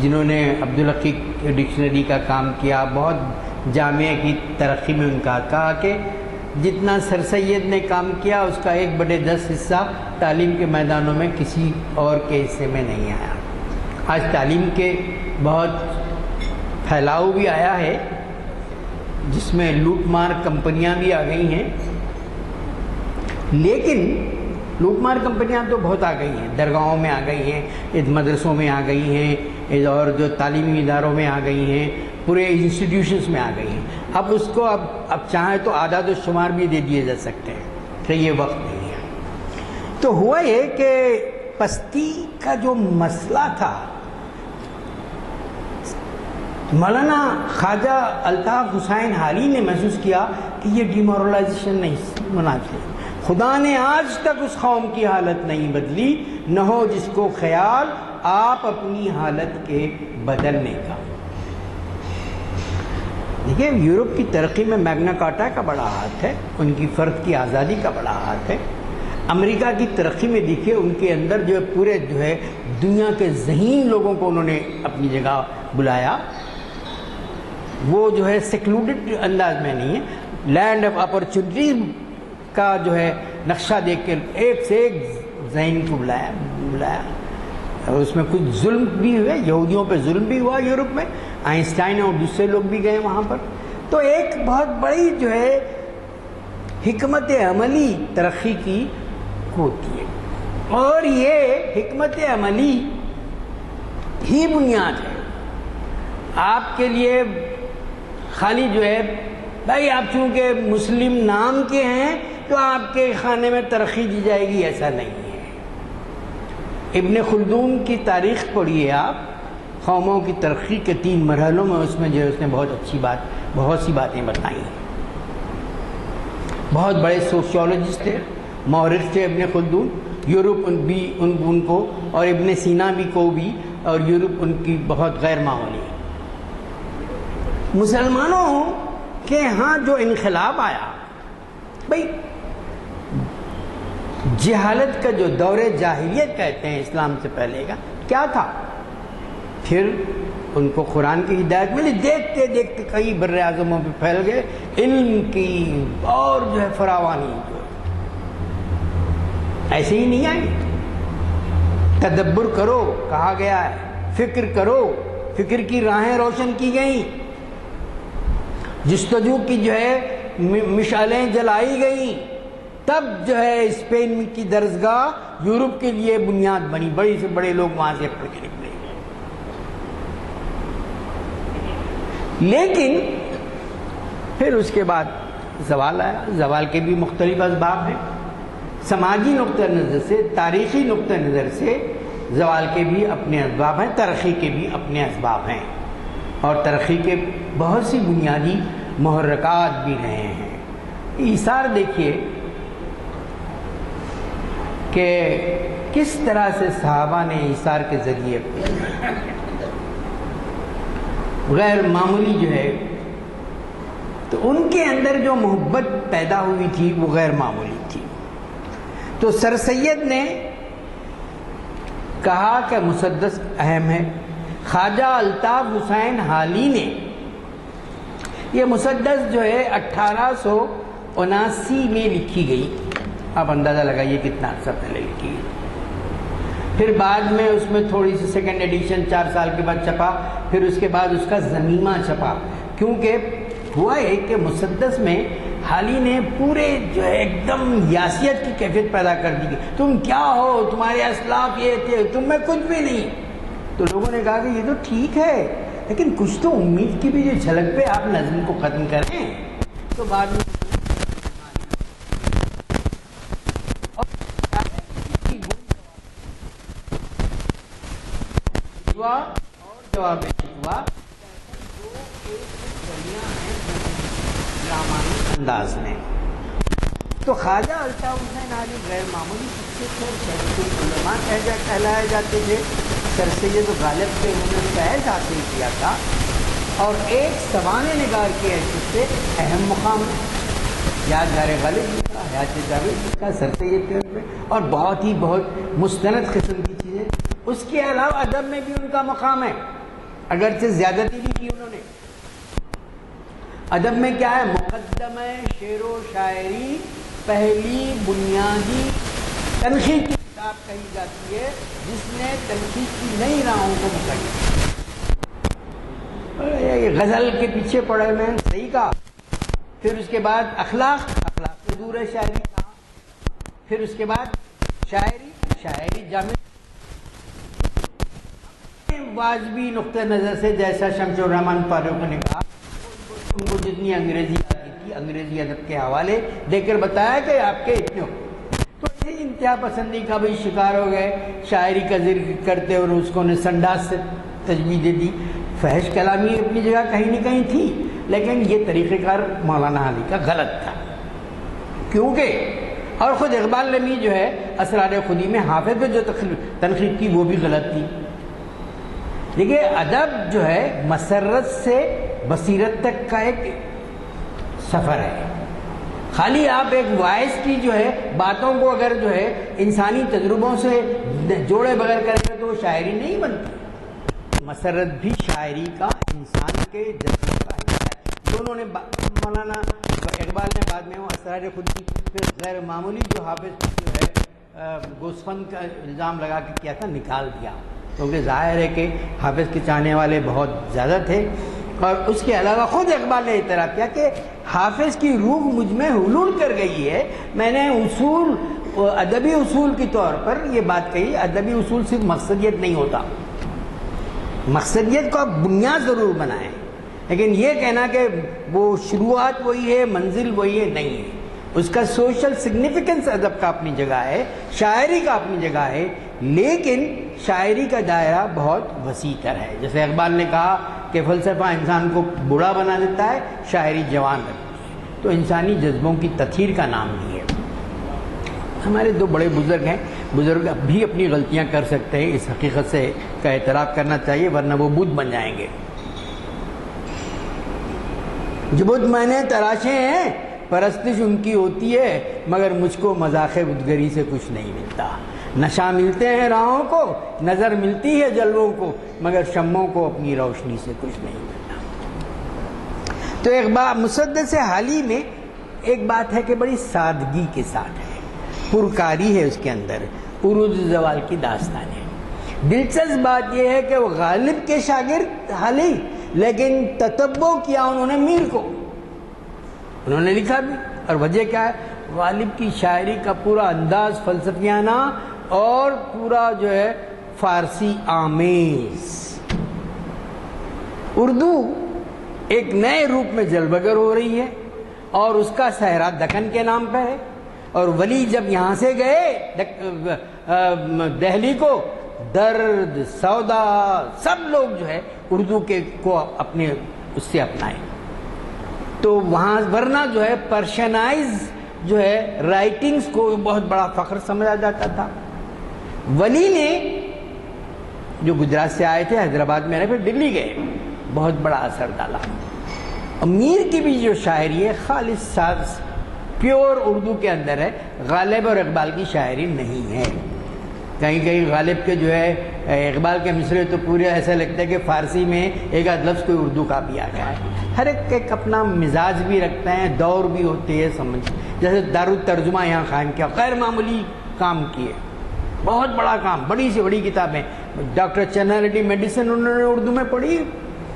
جنہوں نے عبدالحقیق ڈکشنری کا کام کیا، بہت جامعہ کی ترقی میں ان کا کہا کہ جتنا سر سید نے کام کیا اس کا 1/10 حصہ تعلیم کے میدانوں میں کسی اور کے حصے میں نہیں آیا۔ آج تعلیم کے بہت پھیلاؤ بھی آیا ہے، جس میں لوٹ مار کمپنیاں بھی آ گئی ہیں، لیکن لوٹ مار کمپنیاں تو بہت آ گئی ہیں، درگاہوں میں آ گئی ہیں، مدرسوں میں آ گئی ہیں، اور جو تعلیمی اداروں میں آ گئی ہیں، پورے انسٹیٹیوشنز میں آ گئی ہیں۔ اب اس کو اب چاہیں تو اعداد و شمار بھی دے دیے جا سکتے ہیں کہ یہ وقت نہیں ہے۔ تو ہوا یہ کہ پستی کا جو مسئلہ تھا، مولانا خواجہ الطاف حسین حالی نے محسوس کیا کہ یہ ڈیمورلائزیشن نہیں ہونا چاہیے۔ خدا نے آج تک اس قوم کی حالت نہیں بدلی، نہ ہو جس کو خیال آپ اپنی حالت کے بدلنے کا۔ دیکھیے، یورپ کی ترقی میں میگنا کارٹا کا بڑا ہاتھ ہے، ان کی فرد کی آزادی کا بڑا ہاتھ ہے۔ امریکہ کی ترقی میں دیکھیے، ان کے اندر جو ہے پورے دنیا کے ذہین لوگوں کو انہوں نے اپنی جگہ بلایا۔ وہ سیکلوڈڈ انداز میں نہیں ہے، لینڈ آف اپرچونٹیز کا نقشہ دیکھ کے ایک سے ایک ذہن کو بلایا، اور اس میں کچھ ظلم بھی ہوئے، یہودیوں پہ ظلم بھی ہوا یورپ میں، آئنسٹائن اور دوسرے لوگ بھی گئے وہاں پر۔ تو ایک بہت بڑی حکمت عملی ترقی کی ہوتی ہے، اور یہ حکمت عملی ہی بنیاد ہے آپ کے لیے۔ خالی بھائی آپ چونکہ مسلم نام کے ہیں تو آپ کے خانے میں ترقی دی جائے گی، ایسا نہیں ہے۔ ابن خلدون کی تاریخ پڑھیے آپ، قوموں کی ترقی کے 3 مرحلوں میں، اس میں اس نے بہت سی باتیں بتائی ہیں۔ بہت بڑے سوشیولوجسٹ تھے، مورخ تھے ابن خلدون، یورپ بھی ان کو، اور ابن سینا بھی کو بھی، اور یورپ ان کی بہت غیر معمولی۔ مسلمانوں کے ہاں جو انقلاب آیا، بھائی جہالت کا جو دور جاہلیت کہتے ہیں اسلام سے پہلے کا، کیا تھا؟ پھر ان کو قرآن کی ہدایت ملی، دیکھتے دیکھتے کئی بر اعظموں پہ پھیل گئے، علم کی اور فراوانی ایسے ہی نہیں آئی۔ تدبر کرو کہا گیا ہے، فکر کرو، فکر کی راہیں روشن کی گئیں، جستجو کی مشعلیں جلائی گئیں، تب اسپین کی درسگاہ یورپ کے لیے بنیاد بنی، بڑے سے بڑے لوگ وہاں سے پڑھ کے نکلے۔ لیکن پھر اس کے بعد زوال آیا۔ زوال کے بھی مختلف اسباب ہیں، سماجی نقطہ نظر سے، تاریخی نقطہ نظر سے زوال کے بھی اپنے اسباب ہیں، ترقی کے بھی اپنے اسباب ہیں، اور ترقی کے بہت سی بنیادی محرکات بھی رہے ہیں۔ ایثار دیکھیے کہ کس طرح سے صحابہ نے ایثار کے ذریعے غیر معمولی تو ان کے اندر جو محبت پیدا ہوئی تھی وہ غیر معمولی تھی۔ تو سر سید نے کہا کہ مسدس اہم ہے۔ خواجہ الطاف حسین حالی نے یہ مسدس 1879 میں لکھی گئی، آپ اندازہ لگائیے کتنا عرصہ پہلے لکھی گئی۔ پھر بعد میں اس میں تھوڑی سی سیکنڈ ایڈیشن 4 سال کے بعد چھپا، پھر اس کے بعد اس کا ضمیمہ چھپا، کیونکہ ہوا ہے کہ مسدس میں حالی نے پورے ایک دم یاسیت کی کیفیت پیدا کر دی، تم کیا ہو، تمہارے اسلاف یہ تھے، تم میں کچھ بھی نہیں۔ تو لوگوں نے کہا کہ یہ تو ٹھیک ہے، لیکن کچھ تو امید کی بھی جو جھلک پہ آپ نظم کو ختم کریں۔ تو بعد میں رسوا اور جواب شکوا دو ایک کڑیاں ہیں ڈرامائی انداز میں. تو خواجہ الطاف حسین علی غیر معمولی شخصیت اور شیخ العلماء کہلائے جاتے تھے. سر سید غالب سے انہوں نے فیض حاصل کیا تھا اور ایک سوانح نگار کی حیثیت سے اہم مقام ہے. یادگار غالب لکھا، حیات جاوید لکھا، سر سید کے میں اور بہت مستند قسم کی چیزیں. اس کے علاوہ ادب میں بھی ان کا مقام ہے، اگرچہ زیادتی بھی کی انہوں نے. ادب میں کیا ہے؟ مقدمہ شعر و شاعری پہلی بنیادی تنقید کی کتاب کہی جاتی ہے جس نے تنقید کی نئی راہوں کو پکڑا. غزل کے پیچھے پڑے میں صحیح کہا. پھر اس کے بعد اخلاق سے دور ہے شاعری کہا. پھر اس کے بعد شاعری جامع واجبی نقطہ نظر سے، جیسا شمس الرحمن فاروق نے کہا، ان کو جتنی انگریزی آتی تھی انگریزی ادب کے حوالے دے کر بتایا کہ آپ کے اتنے ہو. تو اسی انتہا پسندی کا بھی شکار ہو گئے، شاعری کا ذکر کرتے اور اس کو نے سنڈاس سے تجویز دی. فحش کلامی اپنی جگہ کہیں نہ کہیں تھی، لیکن یہ طریقہ کار مولانا علی کا غلط تھا. کیونکہ اور خود اقبال نمی جو ہے اسرار خودی میں حافظ پہ جو تنقید کی وہ بھی غلط تھی. دیکھیے ادب جو ہے مسرت سے بصیرت تک کا ایک سفر ہے. خالی آپ ایک وائس کی جو ہے باتوں کو اگر جو ہے انسانی تجربوں سے جوڑے بغیر کریں گے تو وہ شاعری نہیں بنتی. مسرت بھی شاعری کا انسان کے جذبے کا حصہ ہے. دونوں نے مولانا اقبال نے بعد میں وہ اسرار خودی پھر غیر معمولی جو حافظ جو ہے گوسفند کا الزام لگا کے کیا تھا نکال دیا، کیونکہ ظاہر ہے کہ حافظ کے چاہنے والے بہت زیادہ تھے. اور اس کے علاوہ خود اقبال نے اعتراف کیا کہ حافظ کی روح مجھ میں حلول کر گئی ہے. میں نے ادبی اصول کے طور پر یہ بات کہی، ادبی اصول صرف مقصدیت نہیں ہوتا، مقصدیت کو آپ بنیاد ضرور بنائیں، لیکن یہ کہنا کہ وہ شروعات وہی ہے منزل وہی ہے نہیں ہے. اس کا سوشل سگنیفیکنس ادب کا اپنی جگہ ہے، شاعری کا اپنی جگہ ہے، لیکن شاعری کا دائرہ بہت وسیع تر ہے. جیسے اقبال نے کہا کہ فلسفہ انسان کو بوڑھا بنا دیتا ہے، شاعری جوان رکھتی ہے. تو انسانی جذبوں کی تطہیر کا نام بھی ہے. ہمارے دو بڑے بزرگ ہیں، بزرگ اب بھی اپنی غلطیاں کر سکتے ہیں، اس حقیقت سے کا اعتراف کرنا چاہیے ورنہ وہ بت بن جائیں گے. جو بت میں نے تراشے ہیں پرستش ان کی ہوتی ہے، مگر مجھ کو مذاق بتگری سے کچھ نہیں ملتا. نشہ ملتے ہیں راہوں کو، نظر ملتی ہے جلووں کو، مگر شمعوں کو اپنی روشنی سے کچھ نہیں ملتا. تو ایک بات مسدس حالی میں ایک بات ہے کہ بڑی سادگی کے ساتھ ہے، پرکاری ہے اس کے اندر، عروج زوال کی داستان ہے. دلچسپ بات یہ ہے کہ وہ غالب کے شاگرد حالی، لیکن تتبع کیا انہوں نے میر کو، انہوں نے لکھا بھی. اور وجہ کیا ہے؟ غالب کی شاعری کا پورا انداز فلسفیانہ اور پورا جو ہے فارسی آمیز. اردو ایک نئے روپ میں جلوگر ہو رہی ہے اور اس کا صحرا دکن کے نام پہ ہے. اور ولی جب یہاں سے گئے دہلی کو، درد سودا سب لوگ جو ہے اردو کے کو اپنے اس سے اپنائے. تو وہاں ورنہ جو ہے پرشنائز جو ہے رائٹنگز کو بہت بڑا فخر سمجھا جاتا تھا. ولی نے جو گجرات سے آئے تھے حیدرآباد میں رہے پھر دلی گئے، بہت بڑا اثر ڈالا. امیر کی بھی جو شاعری ہے خالص ساز پیور اردو کے اندر ہے، غالب اور اقبال کی شاعری نہیں ہے. کہیں کہیں غالب کے جو ہے اقبال کے مصرے تو پورے ایسا لگتا ہے کہ فارسی میں ایک آدھ لفظ کوئی اردو کا بھی آ گیا ہے. ہر ایک اپنا مزاج بھی رکھتے ہیں، دور بھی ہوتے ہیں سمجھ. جیسے دارالترجمہ یہاں قائم کیا، غیر معمولی کام کیے، بہت بڑا کام، بڑی سے بڑی کتابیں. ڈاکٹر چنا ریڈی میڈیسن انہوں نے اردو میں پڑھی،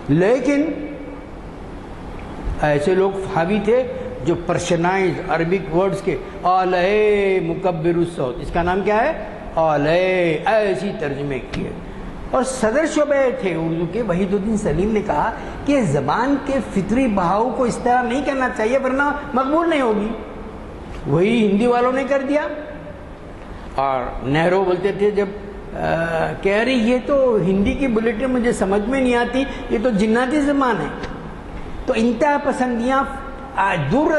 لیکن ایسے لوگ حاوی تھے جو پرشنائز عربک ورڈز کے آلے مکبر الصوت، اس کا نام کیا ہے آلے، ایسی ترجمے کیے. اور صدر شعبہ تھے اردو کے وحید الدین سلیم نے کہا کہ زبان کے فطری بہاؤ کو اس طرح نہیں کرنا چاہیے ورنہ مقبول نہیں ہوگی. وہی ہندی والوں نے کر دیا. اور نہرو بولتے تھے جب کہ ارے یہ تو ہندی کی بلیٹن مجھے سمجھ میں نہیں آتی، یہ تو جناتی زبان ہے. تو انتہا پسندیاں دور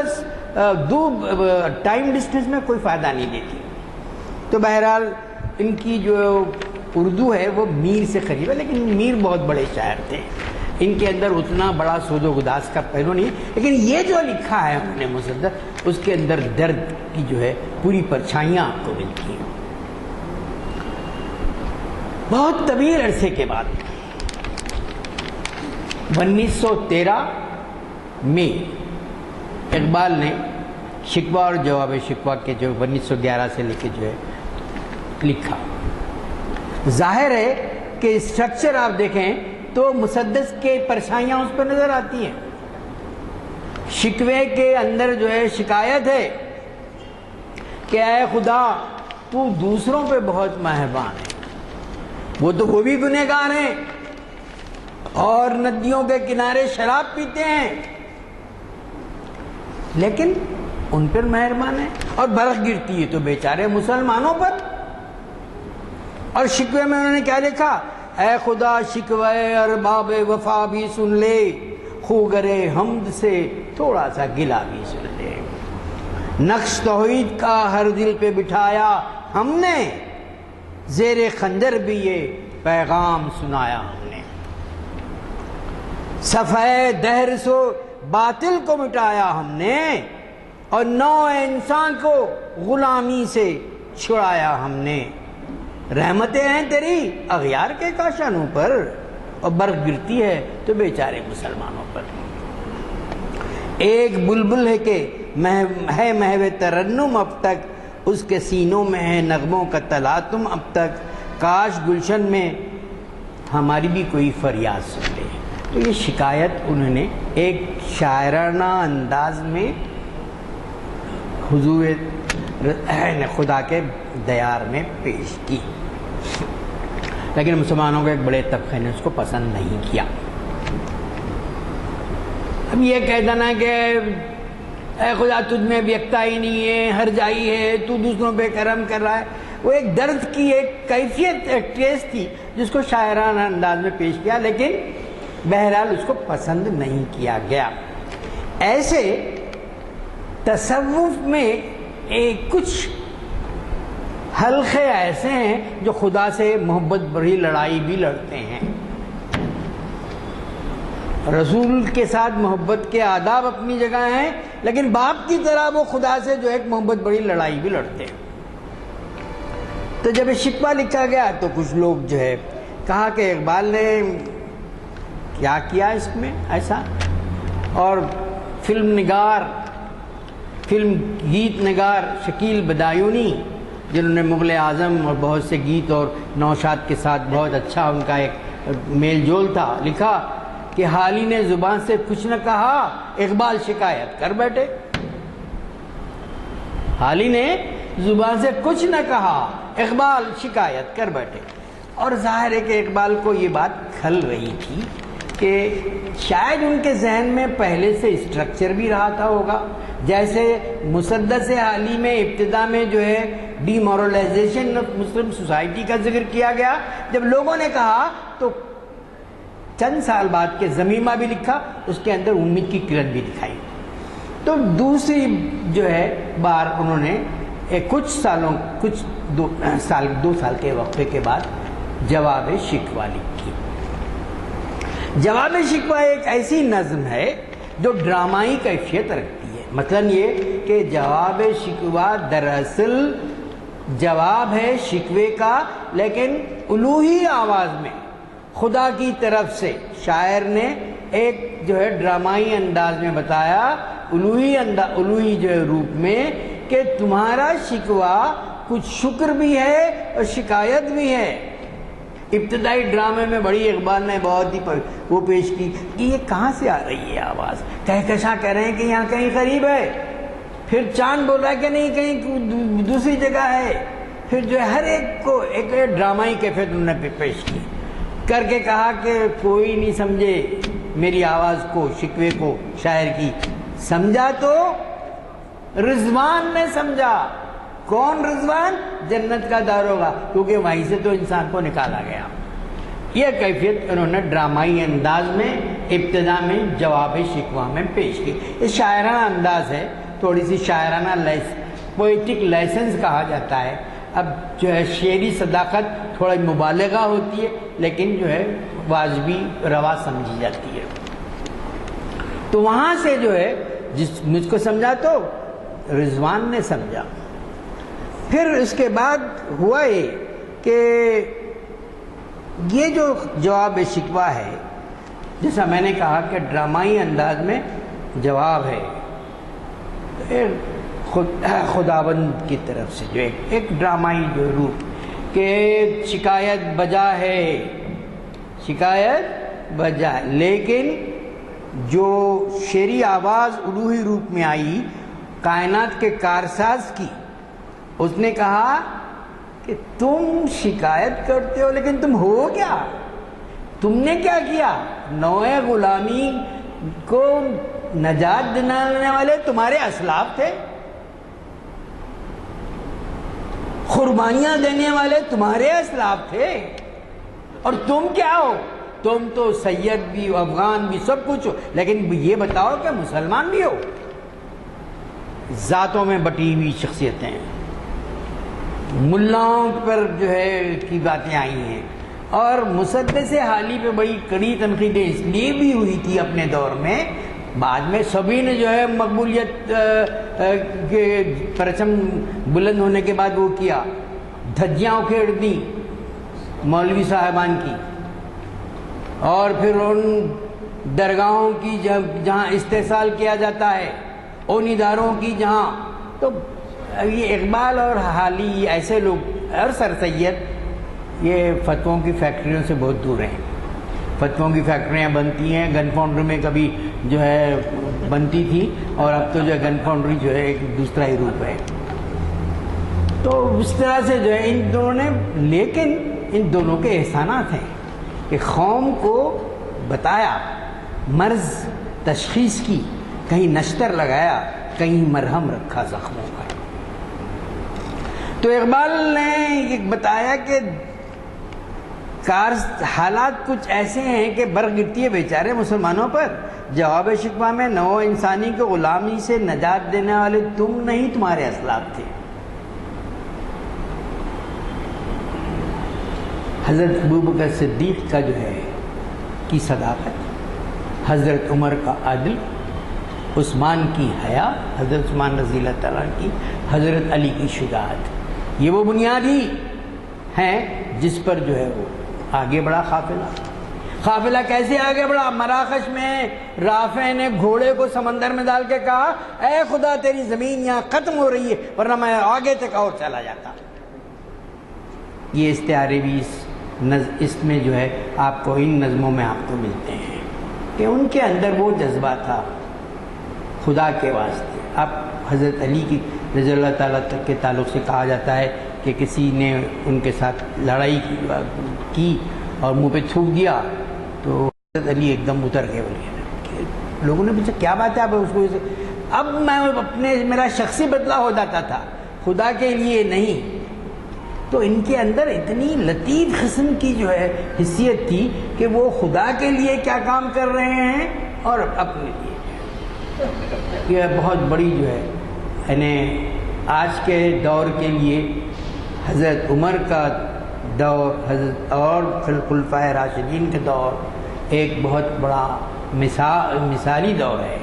ٹائم ڈسٹینس میں کوئی فائدہ نہیں دیتی. تو بہرحال ان کی جو اردو ہے وہ میر سے قریب ہے، لیکن میر بہت بڑے شاعر تھے، ان کے اندر اتنا بڑا سود و گداز کا پہلو نہیں. لیکن یہ جو لکھا ہے انہوں نے مصدق، اس کے اندر درد کی جو ہے پوری پرچھائیاں آپ کو ملتی ہیں. بہت طویل عرصے کے بعد 1913 میں اقبال نے شکوہ اور جواب شکوہ کے جو 1911 سے لے کے جو ہے لکھا. ظاہر ہے کہ اسٹرکچر آپ دیکھیں تو مسدس کے پرچھائیاں اس پر نظر آتی ہیں. شکوے کے اندر جو ہے شکایت ہے کہ اے خدا تو دوسروں پہ بہت مہربان ہے، وہ بھی گنہگار ہیں اور ندیوں کے کنارے شراب پیتے ہیں، لیکن ان پر مہربان ہے. اور برف گرتی ہے تو بیچارے مسلمانوں پر. اور شکوے میں انہوں نے کیا لکھا؟ اے خدا شکوے ارباب وفا بھی سن لے، خوگرے حمد سے تھوڑا سا گلا بھی سن لے. نقش توحید کا ہر دل پہ بٹھایا ہم نے، زیر خنجر بھی یہ پیغام سنایا ہم نے. صفحہ دہر سو باطل کو مٹایا ہم نے، اور نوع انسان کو غلامی سے چھڑایا ہم نے. رحمتیں ہیں تیری اغیار کے کاشانوں پر، اور برف گرتی ہے تو بیچارے مسلمانوں پر. ایک بلبل ہے کہ ہے محو ترنم اب تک، اس کے سینوں میں ہے نغموں کا تلاطم اب تک. کاش گلشن میں ہماری بھی کوئی فریاد سن لے. تو یہ شکایت انہوں نے ایک شاعرانہ انداز میں حضور خدا کے دیار میں پیش کی. لیکن مسلمانوں کے ایک بڑے طبقے نے اس کو پسند نہیں کیا. اب یہ کہہ دینا کہ اے خدا تجھ میں اب یکتا ہی نہیں ہے، ہر جائی ہے، تو دوسروں پہ کرم کر رہا ہے، وہ ایک درد کی ایک کیفیت، ایک ٹیسٹ تھی جس کو شاعرانہ انداز میں پیش کیا، لیکن بہرحال اس کو پسند نہیں کیا گیا. ایسے تصوف میں کچھ حلقے ایسے ہیں جو خدا سے محبت بھری لڑائی بھی لڑتے ہیں. رسول کے ساتھ محبت کے آداب اپنی جگہ ہیں، لیکن باپ کی طرح وہ خدا سے جو ایک محبت بڑی لڑائی بھی لڑتے ہیں. تو جب یہ شکوہ لکھا گیا تو کچھ لوگ جو ہے کہا کہ اقبال نے کیا کیا اس میں ایسا. اور فلم گیت نگار شکیل بدایونی، جنہوں نے مغل اعظم اور بہت سے گیت اور نوشاد کے ساتھ بہت اچھا ان کا ایک میل جول تھا، لکھا کہ حالی نے زبان سے کچھ نہ کہا، اقبال شکایت کر بیٹھے. حالی نے زبان سے کچھ نہ کہا، اقبال شکایت کر بیٹھے. اور ظاہر ہے کہ اقبال کو یہ بات کھل رہی تھی کہ شاید ان کے ذہن میں پہلے سے اسٹرکچر بھی رہا تھا ہوگا. جیسے مسدس حالی میں ابتدا میں جو ہے ڈی مورلائزیشن آف مسلم سوسائٹی کا ذکر کیا گیا، جب لوگوں نے کہا تو چند سال بعد کے زمیمہ بھی لکھا، اس کے اندر امید کی کرن بھی دکھائی. تو دوسری جو ہے بار انہوں نے دو سال کے وقفے کے بعد جواب شکوہ لکھی. جواب شکوہ ایک ایسی نظم ہے جو ڈرامائی کیفیت رکھتی ہے. مثلا یہ کہ جواب شکوہ دراصل جواب ہے شکوے کا، لیکن الوہی آواز میں خدا کی طرف سے. شاعر نے ایک جو ہے ڈرامائی انداز میں بتایا، الوہی جو ہے روپ میں، کہ تمہارا شکوہ کچھ شکر بھی ہے اور شکایت بھی ہے. ابتدائی ڈرامے میں بڑی اقبال نے بہت ہی وہ پیش کی کہ یہ کہاں سے آ رہی ہے آواز. کہکشاں کہہ رہے ہیں کہ یہاں کہیں قریب ہے، پھر چاند بول رہا ہے کہ نہیں کہیں دوسری جگہ ہے. پھر جو ہے ہر ایک کو ایک ڈرامائی کیفیت انہوں نے پیش کی کر کے کہا کہ کوئی نہیں سمجھے میری آواز کو، شکوے کو شاعر کی. سمجھا تو رضوان نے سمجھا، کون رضوان؟ جنت کا داروغہ، کیونکہ وہیں سے تو انسان کو نکالا گیا۔ یہ کیفیت انہوں نے ڈرامائی انداز میں ابتدا میں جواب شکوہ میں پیش کی۔ یہ شاعرانہ انداز ہے، تھوڑی سی شاعرانہ پوئٹک لائسنس کہا جاتا ہے۔ اب جو ہے شعری صداقت تھوڑا مبالغہ ہوتی ہے، لیکن جو ہے واجبی روا سمجھی جاتی ہے۔ تو وہاں سے جو ہے مجھ کو سمجھا تو رضوان نے سمجھا۔ پھر اس کے بعد ہوا یہ کہ یہ جو جواب شکوہ ہے، جیسا میں نے کہا کہ ڈرامائی انداز میں جواب ہے خداوند کی طرف سے، جو ایک ڈرامائی جو روپ کہ شکایت بجا ہے، شکایت بجا ہے، لیکن جو شعری آواز الوہی روپ میں آئی کائنات کے کارساز کی، اس نے کہا کہ تم شکایت کرتے ہو لیکن تم ہو کیا؟ تم نے کیا کیا؟ نوع غلامی کو نجات دلانے والے تمہارے اسلاف تھے، قربانیاں دینے والے تمہارے اسلاف تھے، اور تم کیا ہو؟ تم تو سید بھی، افغان بھی، سب کچھ ہو، لیکن یہ بتاؤ کہ مسلمان بھی ہو۔ ذاتوں میں بٹی ہوئی شخصیتیں، ملاؤں پر جو ہے کی باتیں آئی ہیں، اور مسدس حالی پہ بڑی کڑی تنقیدیں اس لیے بھی ہوئی تھی اپنے دور میں۔ بعد میں سبھی نے جو ہے مقبولیت کے پرچم بلند ہونے کے بعد وہ کیا، دھجیاں اکھیڑ دی مولوی صاحبان کی، اور پھر ان درگاہوں کی جہاں استحصال کیا جاتا ہے، ان اداروں کی جہاں، تو یہ اقبال اور حالی ایسے لوگ اور سر سید یہ فتووں کی فیکٹریوں سے بہت دور ہیں۔ فتووں کی فیکٹریاں بنتی ہیں، گن فاؤنڈری میں کبھی جو ہے بنتی تھی، اور اب تو جو ہے گن فاؤنڈری جو ہے ایک دوسرا ہی روپ ہے۔ تو اس طرح سے جو ہے ان دونوں نے، لیکن ان دونوں کے احسانات ہیں کہ قوم کو بتایا، مرض تشخیص کی، کہیں نشتر لگایا، کہیں مرہم رکھا زخموں کا۔ تو اقبال نے یہ بتایا کہ حالات کچھ ایسے ہیں کہ برق گرتی ہے بیچارے مسلمانوں پر۔ جواب شکوہ میں نو انسانی کو غلامی سے نجات دینے والے تم نہیں، تمہارے اسلاف تھے۔ حضرت ابوبکر صدیق کا جو ہے کی صداقت، حضرت عمر کا عدل، عثمان کی حیا، حضرت عثمان رضی اللہ تعالیٰ کی، حضرت علی کی شجاعت، یہ وہ بنیادی ہیں جس پر جو ہے وہ آگے بڑھا قافلہ۔ قافلہ کیسے آگے بڑھا؟ مراکش میں رافع نے گھوڑے کو سمندر میں ڈال کے کہا، اے خدا تیری زمین یہاں ختم ہو رہی ہے، ورنہ میں آگے تک اور چلا جاتا۔ یہ استعارے بھی اس میں جو ہے آپ کو ان نظموں میں آپ کو ملتے ہیں کہ ان کے اندر وہ جذبہ تھا خدا کے واسطے۔ اب حضرت علی کی رضی اللہ تعالیٰ کے تعلق سے کہا جاتا ہے کہ کسی نے ان کے ساتھ لڑائی کی اور منہ پہ تھوک دیا، تو حضرت علی ایک دم اتر گئے، بولے، لوگوں نے پوچھا کیا بات ہے آپ اس کو؟ اب میں میرا شخصی بدلہ ہو جاتا تھا، خدا کے لیے نہیں۔ تو ان کے اندر اتنی لطیف قسم کی جو ہے حیثیت تھی کہ وہ خدا کے لیے کیا کام کر رہے ہیں اور اپنے لیے۔ یہ بہت بڑی جو ہے یعنی آج کے دور کے لیے حضرت عمر کا دور، حضرت اور خلفائے راشدین کے دور ایک بہت بڑا مثالی دور ہے،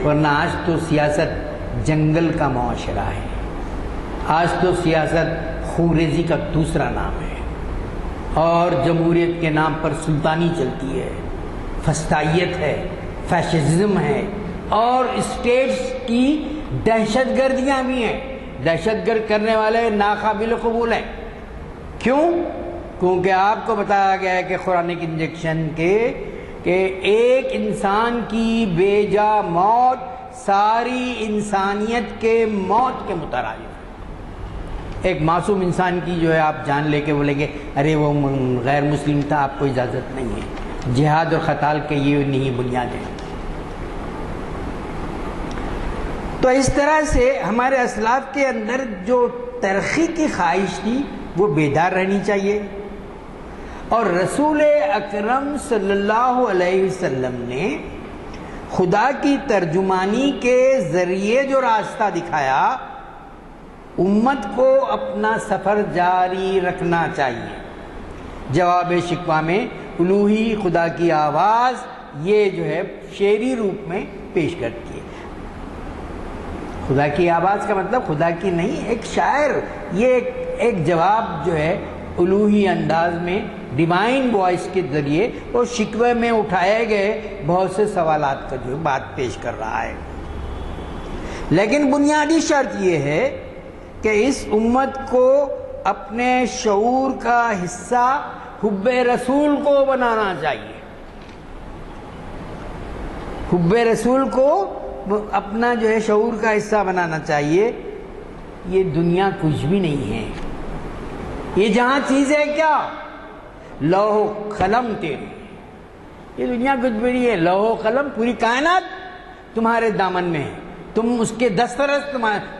ورنہ آج تو سیاست جنگل کا معاشرہ ہے، آج تو سیاست خوریزی کا دوسرا نام ہے، اور جمہوریت کے نام پر سلطانی چلتی ہے، فسطائیت ہے، فیشزم ہے، اور اسٹیٹس کی دہشت گردیاں بھی ہیں۔ دہشت گرد کرنے والے ناقابل قبول ہیں۔ کیوں؟ کیونکہ آپ کو بتایا گیا ہے کہ قرآنک انجیکشن کے کہ ایک انسان کی بے جا موت ساری انسانیت کے موت کے مترادف ہے۔ ایک معصوم انسان کی جو ہے آپ جان لے کے بولیں گے ارے وہ غیر مسلم تھا، آپ کو اجازت نہیں ہے۔ جہاد اور قتال کے یہ نہیں بنیاد ہے۔ تو اس طرح سے ہمارے اسلاف کے اندر جو ترقی کی خواہش تھی وہ بیدار رہنی چاہیے، اور رسول اکرم صلی اللہ علیہ وسلم نے خدا کی ترجمانی کے ذریعے جو راستہ دکھایا، امت کو اپنا سفر جاری رکھنا چاہیے۔ جواب شکوہ میں الوہی خدا کی آواز یہ جو ہے شعری روپ میں پیش کرتی ہے۔ خدا کی آواز کا مطلب خدا کی نہیں، ایک شاعر، یہ ایک جواب جو ہے الوہی انداز میں ڈیوائن وائس کے ذریعے اور شکوے میں اٹھائے گئے بہت سے سوالات کا جو بات پیش کر رہا ہے۔ لیکن بنیادی شرط یہ ہے کہ اس امت کو اپنے شعور کا حصہ حب رسول کو بنانا چاہیے۔ حب رسول کو اپنا جو ہے شعور کا حصہ بنانا چاہیے۔ یہ دنیا کچھ بھی نہیں ہے، یہ جہاں چیز ہے کیا؟ لوح و قلم تیری، یہ دنیا کچھ بھی نہیں ہے۔ لوح و قلم، پوری کائنات تمہارے دامن میں ہے، تم اس کے دسترس،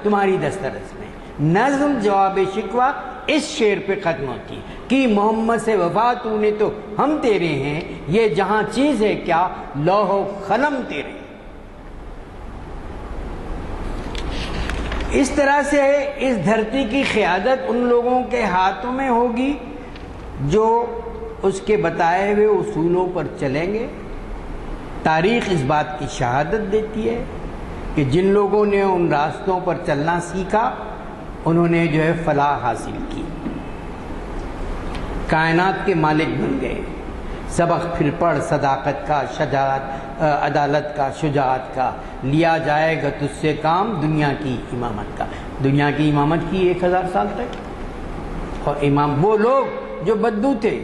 تمہاری دسترس میں۔ نظم جواب شکوہ اس شعر پہ ختم ہوتی ہے کہ محمد سے وفا تو نے تو ہم تیرے ہیں، یہ جہاں چیز ہے کیا؟ لوح و قلم تیرے۔ اس طرح سے اس دھرتی کی قیادت ان لوگوں کے ہاتھوں میں ہوگی جو اس کے بتائے ہوئے اصولوں پر چلیں گے۔ تاریخ اس بات کی شہادت دیتی ہے کہ جن لوگوں نے ان راستوں پر چلنا سیکھا انہوں نے جو ہے فلاح حاصل کی، کائنات کے مالک بن گئے۔ سبق پھر پڑھ صداقت کا، شجاعت، عدالت کا، شجاعت کا، لیا جائے گا تجھ سے کام دنیا کی امامت کا۔ دنیا کی امامت کی 1000 سال تک۔ اور امام وہ لوگ جو بدو تھے،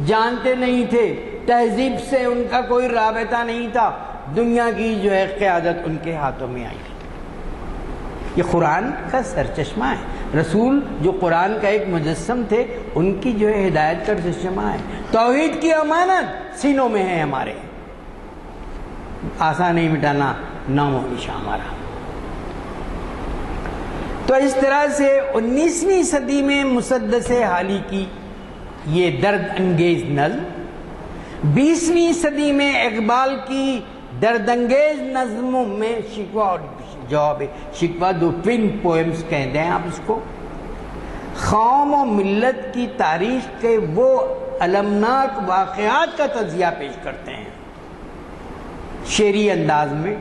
جانتے نہیں تھے، تہذیب سے ان کا کوئی رابطہ نہیں تھا، دنیا کی جو ہے قیادت ان کے ہاتھوں میں آئی۔ یہ قرآن کا سرچشمہ ہے۔ رسول جو قرآن کا ایک مجسم تھے، ان کی جو ہے ہدایت کا سرچشمہ ہے۔ توحید کی امانت سینوں میں ہے ہمارے، آسان نہیں مٹانا نام و نشان ہمارا۔ تو اس طرح سے 19ویں صدی میں مسدس حالی کی یہ درد انگیز نظم، 20ویں صدی میں اقبال کی درد انگیز نظموں میں شکوہ اور جواب شکوہ، دو ٹوین پوئمز کہتے ہیں آپ اس کو، قوم و ملت کی تاریخ کے وہ المناک واقعات کا تجزیہ پیش کرتے ہیں شعری انداز میں۔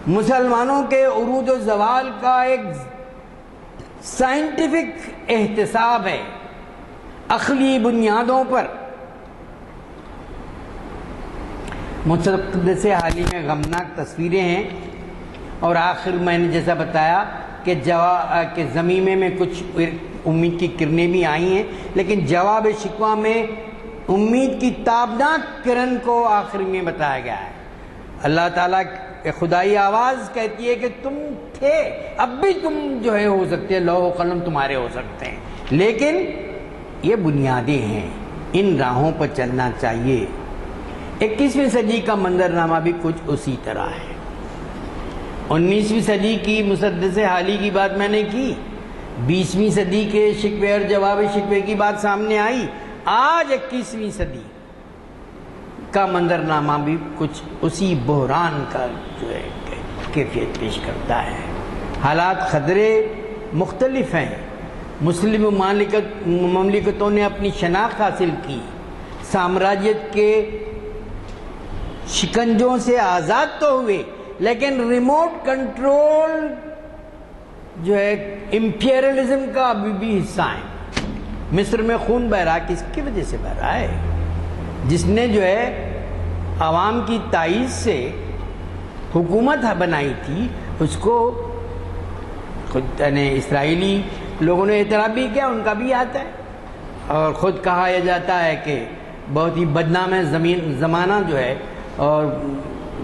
مسلمانوں کے عروج و زوال کا ایک سائنٹیفک احتساب ہے عقلی بنیادوں پر۔ مسدس حالی میں غمناک تصویریں ہیں، اور آخر میں نے جیسا بتایا کہ زمینے میں کچھ امید کی کرنیں بھی آئی ہیں، لیکن جواب شکوہ میں امید کی تابناک کرن کو آخر میں بتایا گیا ہے۔ اللہ تعالیٰ خدائی آواز کہتی ہے کہ تم تھے، اب بھی تم جو ہے ہو سکتے ہیں، لوح و قلم تمہارے ہو سکتے ہیں، لیکن یہ بنیادیں ہیں، ان راہوں پر چلنا چاہیے۔ 21ویں صدی کا منظرنامہ بھی کچھ اسی طرح ہے۔ 19ویں صدی کی مسدس حالی کی بات میں نے کی، 20ویں صدی کے شکوے اور جواب شکوے کی بات سامنے آئی، آج 21ویں صدی کا منظرنامہ بھی کچھ اسی بحران کا جو ہے کیفیت پیش کرتا ہے۔ حالات خطرے مختلف ہیں، مسلم مملکتوں نے اپنی شناخت حاصل کی، سامراجیت کے شکنجوں سے آزاد تو ہوئے، لیکن ریموٹ کنٹرول جو ہے امپیریلزم کا ابھی بھی حصہ ہیں۔ مصر میں خون بہ رہا، کس کی وجہ سے بہ رہا ہے؟ جس نے جو ہے عوام کی تائید سے حکومت بنائی تھی، اس کو خود اسرائیلی لوگوں نے اعتراف بھی کیا، ان کا بھی آتا ہے، اور خود کہا جاتا ہے کہ بہت ہی بدنام زمانہ جو ہے، اور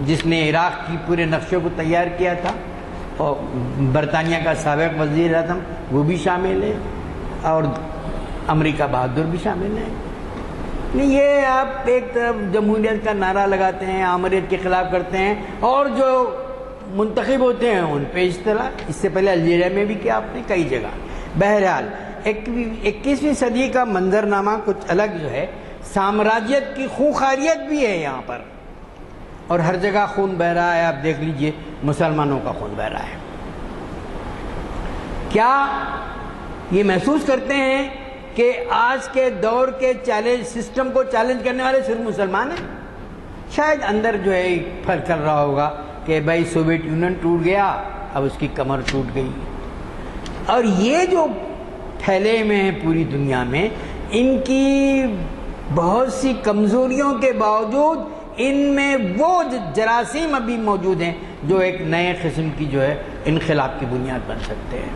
جس نے عراق کی پورے نقشے کو تیار کیا تھا، اور برطانیہ کا سابق وزیر اعظم وہ بھی شامل ہے، اور امریکہ بہادر بھی شامل ہے۔ یہ آپ ایک طرف جمہوریت کا نعرہ لگاتے ہیں، آمریت کے خلاف کرتے ہیں، اور جو منتخب ہوتے ہیں ان پہ اجتلا، اس سے پہلے الجیریا میں بھی کیا آپ نے کئی جگہ. بہرحال 21ویں صدی کا منظرنامہ کچھ الگ جو ہے، سامراجیت کی خونخواریت بھی ہے یہاں پر، اور ہر جگہ خون بہ رہا ہے. آپ دیکھ لیجئے مسلمانوں کا خون بہ رہا ہے. کیا یہ محسوس کرتے ہیں کہ آج کے دور کے چیلنج سسٹم کو چیلنج کرنے والے صرف مسلمان ہیں؟ شاید اندر جو ہے فرق کر رہا ہوگا کہ بھائی سوویت یونین ٹوٹ گیا، اب اس کی کمر ٹوٹ گئی. اور یہ جو پھیلے ہوئے ہیں پوری دنیا میں، ان کی بہت سی کمزوریوں کے باوجود ان میں وہ جراثیم ابھی موجود ہیں جو ایک نئے قسم کی جو ہے انقلاب کی بنیاد بن سکتے ہیں.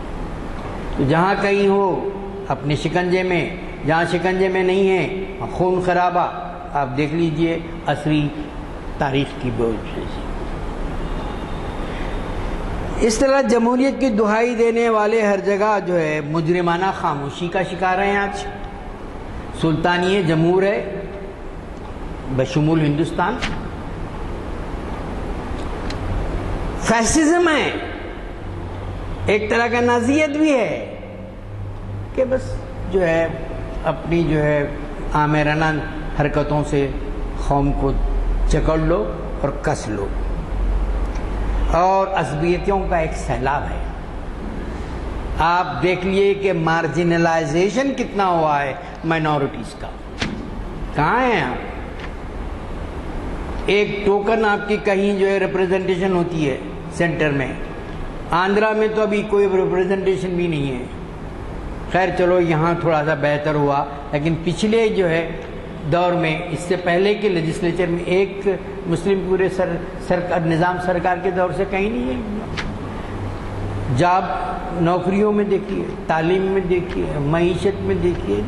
تو جہاں کہیں ہو اپنے شکنجے میں، جہاں شکنجے میں نہیں ہے خون خرابہ، آپ دیکھ لیجئے عصری تاریخ کی بوجھ سے. اس طرح جمہوریت کی دہائی دینے والے ہر جگہ جو ہے مجرمانہ خاموشی کا شکار ہیں. آج سلطانیہ جمہور ہے بشمول ہندوستان، فیسزم ہے، ایک طرح کا نازیت بھی ہے کہ بس جو ہے اپنی جو ہے آمرانہ حرکتوں سے قوم کو جکڑ لو اور کس لو، اور عصبیتوں کا ایک سیلاب ہے. آپ دیکھ لیے کہ مارجنلائزیشن کتنا ہوا ہے مائنورٹیز کا. کہاں ہیں آپ؟ ایک ٹوکن آپ کی کہیں جو ہے ریپریزنٹیشن ہوتی ہے سینٹر میں. آندھرا میں تو ابھی کوئی ریپریزنٹیشن بھی نہیں ہے. خیر چلو یہاں تھوڑا سا بہتر ہوا، لیکن پچھلے جو ہے دور میں، اس سے پہلے کے لیجسلیچر میں ایک مسلم پورے نظام سرکار کے دور سے کہیں نہیں ہے. جاب نوکریوں میں دیکھیے، تعلیم میں دیکھیے، معیشت میں دیکھیے،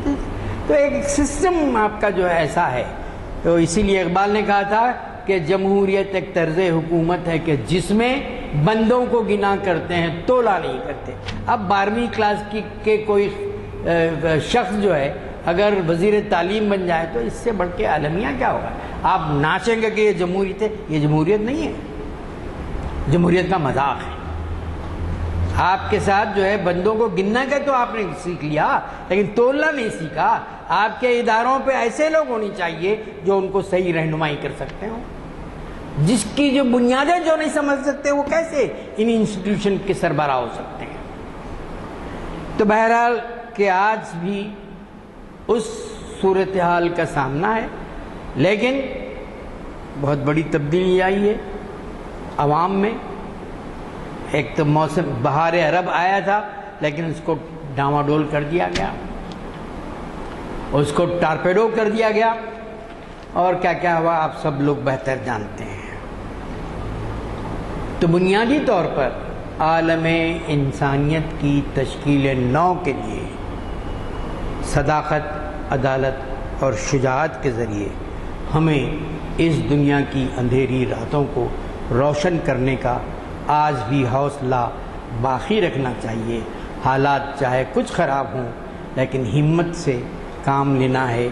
تو ایک سسٹم آپ کا جو ہے ایسا ہے. تو اسی لیے اقبال نے کہا تھا کہ جمہوریت ایک طرز حکومت ہے کہ جس میں بندوں کو گنا کرتے ہیں، تولا نہیں کرتے. اب 12ویں کلاس کے کوئی شخص جو ہے اگر وزیر تعلیم بن جائے تو اس سے بڑھ کے عالمیہ کیا ہوگا؟ آپ ناچیں گے کہ یہ جمہوریت ہے. یہ جمہوریت نہیں ہے، جمہوریت کا مذاق ہے. آپ کے ساتھ جو ہے بندوں کو گننا کا تو آپ نے سیکھ لیا، لیکن تولنا نہیں سیکھا. آپ کے اداروں پہ ایسے لوگ ہونے چاہیے جو ان کو صحیح رہنمائی کر سکتے ہوں. جس کی جو بنیادیں جو نہیں سمجھ سکتے وہ کیسے ان انسٹیٹیوشن کے سربراہ ہو سکتے ہیں؟ تو بہرحال کہ آج بھی اس صورتحال کا سامنا ہے، لیکن بہت بڑی تبدیلی آئی ہے عوام میں. ایک تو موسم بہار عرب آیا تھا، لیکن اس کو ڈاواڈول کر دیا گیا، اس کو ٹارپیڈو کر دیا گیا، اور کیا کیا ہوا آپ سب لوگ بہتر جانتے ہیں. تو بنیادی طور پر عالم انسانیت کی تشکیل نو کے لیے صداقت، عدالت اور شجاعت کے ذریعے ہمیں اس دنیا کی اندھیری راتوں کو روشن کرنے کا آج بھی حوصلہ باقی رکھنا چاہیے. حالات چاہے کچھ خراب ہوں، لیکن ہمت سے کام لینا ہے،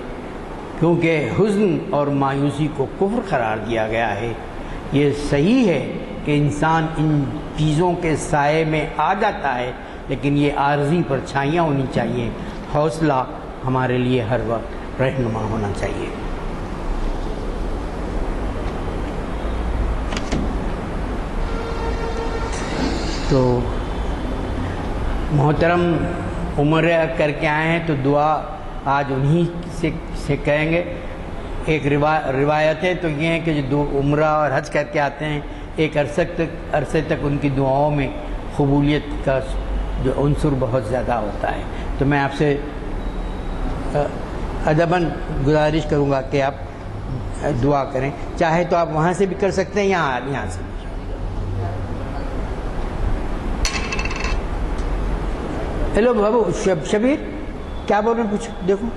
کیونکہ حزن اور مایوسی کو کفر قرار دیا گیا ہے. یہ صحیح ہے کہ انسان ان چیزوں کے سائے میں آ جاتا ہے، لیکن یہ عارضی پرچھائیاں ہونی چاہیے. حوصلہ ہمارے لیے ہر وقت رہنما ہونا چاہیے. تو محترم عمرہ کر کے آئے ہیں تو دعا آج انہی سے کہیں گے. ایک روایتیں تو یہ ہیں کہ جو دو عمرہ اور حج کر کے آتے ہیں، ایک عرصے تک ان کی دعاؤں میں قبولیت کا جو عنصر بہت زیادہ ہوتا ہے. تو میں آپ سے ادباً گزارش کروں گا کہ آپ دعا کریں. چاہے تو آپ وہاں سے بھی کر سکتے ہیں، یہاں سے بھی. ہیلو بابو شبیر، کیا بول رہے ہیں؟ پوچھو، دیکھو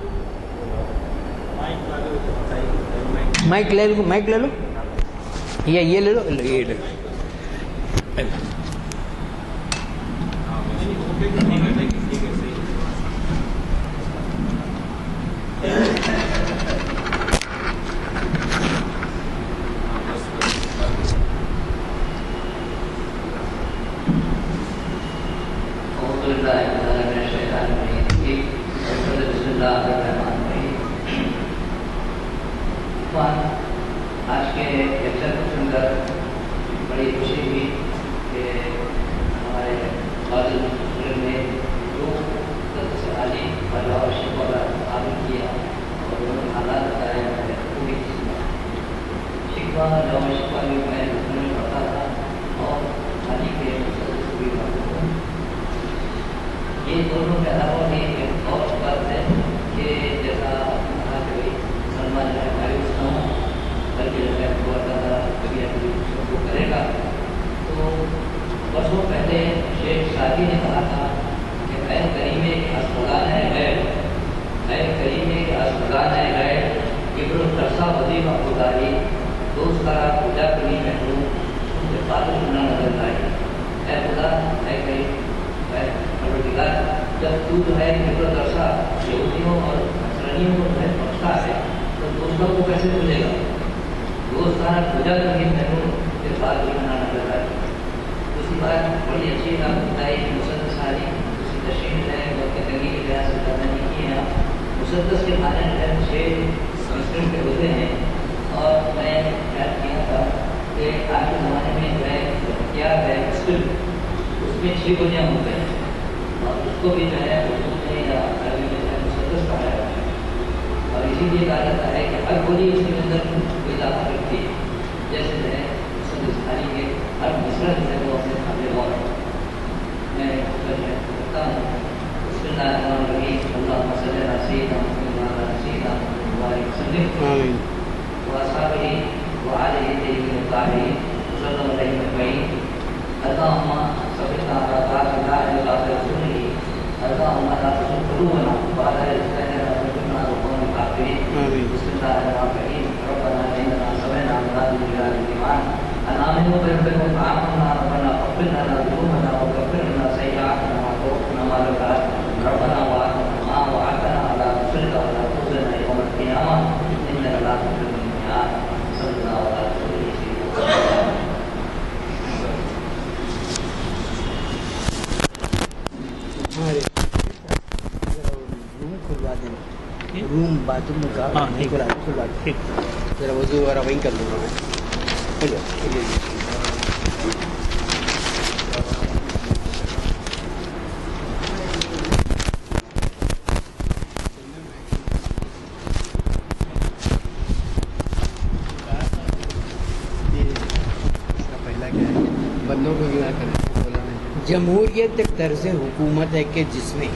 مائک لے لو، یہ لے لو، یہ لے لو. اللہ الرحمن الرحیم۔ آج کے لیکچر کو سن کر بڑی خوشی ہوئی کہ ہمارے فاضل مسلم نے جو عالی فلاح و شکوہ کا عامل کیا اور انہوں نے حالات بتائے میں پوری شکوہ جو شکوہ بھی میں میں پڑھتا تھا اور علی کے مسلسل بھی پڑھتا ہوں۔ یہ دونوں کے علاوہ بھی ایک اور بات ہے کہ جیسا کہا کہ بھائی سلمان جو ہے مایوس نہ ہوں بلکہ جو ہے بہت زیادہ کبھی کبھی کو کرے گا۔ تو برسوں پہلے شیخ شادی نے کہا تھا کہ اے کریم اسپتال ہے غیر، اے کریم اسپتال ہے غیر، ابر و ترسا وظیفہ خداری دوست کرا پوجا کرنی محروم ان کے فاطر سننا نظر آئی۔ اے خدا اے کریم اے پروردگار، جب تو جو ہے ابر و ترسا یہودیوں اور نصرانیوں کو جو ہے بخشتا ہے تو دوستوں کو کیسے بھولے گا؟ دوستانہ پوجا کرنی محروم کے فاطر سننا نظر آئی۔ دوسری بات بڑی اچھی بات بتائی کہ مسدس علی اسی تشریح ہے وقت تنگی کے لحاظ سے زیادہ نہیں کی ہے۔ مسدس کے معنی جو ہے 6 سنسکرت کے ہوتے ہیں اور میں یاد کیا تھا کہ آج کے زمانے میں جو ہے کیا ہے اسکل اس میں 6 گولیاں ہوتے ہیں اور اس کو بھی جو ہے اردو میں یا عربی میں جو ہے مسدس کہا جاتا ہے اور اسی لیے کہا جاتا ہے کہ ہر گولی اس کے اندر کوئی اضافہ کرتی ہے، جیسے جو ہے مسدس علی کے ہر مصرع جو ہے وہ اپنے قابل غور ہے۔ میں کرتا ہوں بسم اللہ الرحمن الرحیم، اللہم صلی علی سیدنا محمد وعلی سیدنا محمد وبارک وسلم واصحابہ وآلہ الطیبین الطاہرین صلی اللہ علیہ وسلم۔ اللہم ثبتنا علی طاعتک لا الا رسولہ، اللہم لا تزغ قلوبنا بعد إذ هديتنا وهب لنا من لدنك الكافرين۔ بسم اللہ الرحمن الرحیم، ربنا اننا سمعنا منادیا ينادي للإيمان أن آمنوا بربكم فآمنا، ربنا فاغفر لنا ذنوبنا وكفر عنا سيئاتنا وتوفنا مع الأبرار، ربنا وآتنا ما وعدتنا على رسلك ولا تخزنا يوم القيامة إنك لا تخلف الميعاد۔ صلی اللہ علیہ وسلم۔ روم کھلوا دینا، روم باتھ روم کا کھلوا دیں، ذرا وضو وغیرہ وہیں کر لوں گا میں۔ بندوں کو کریں، جمہوریت ایک طرز حکومت ہے کہ جس میں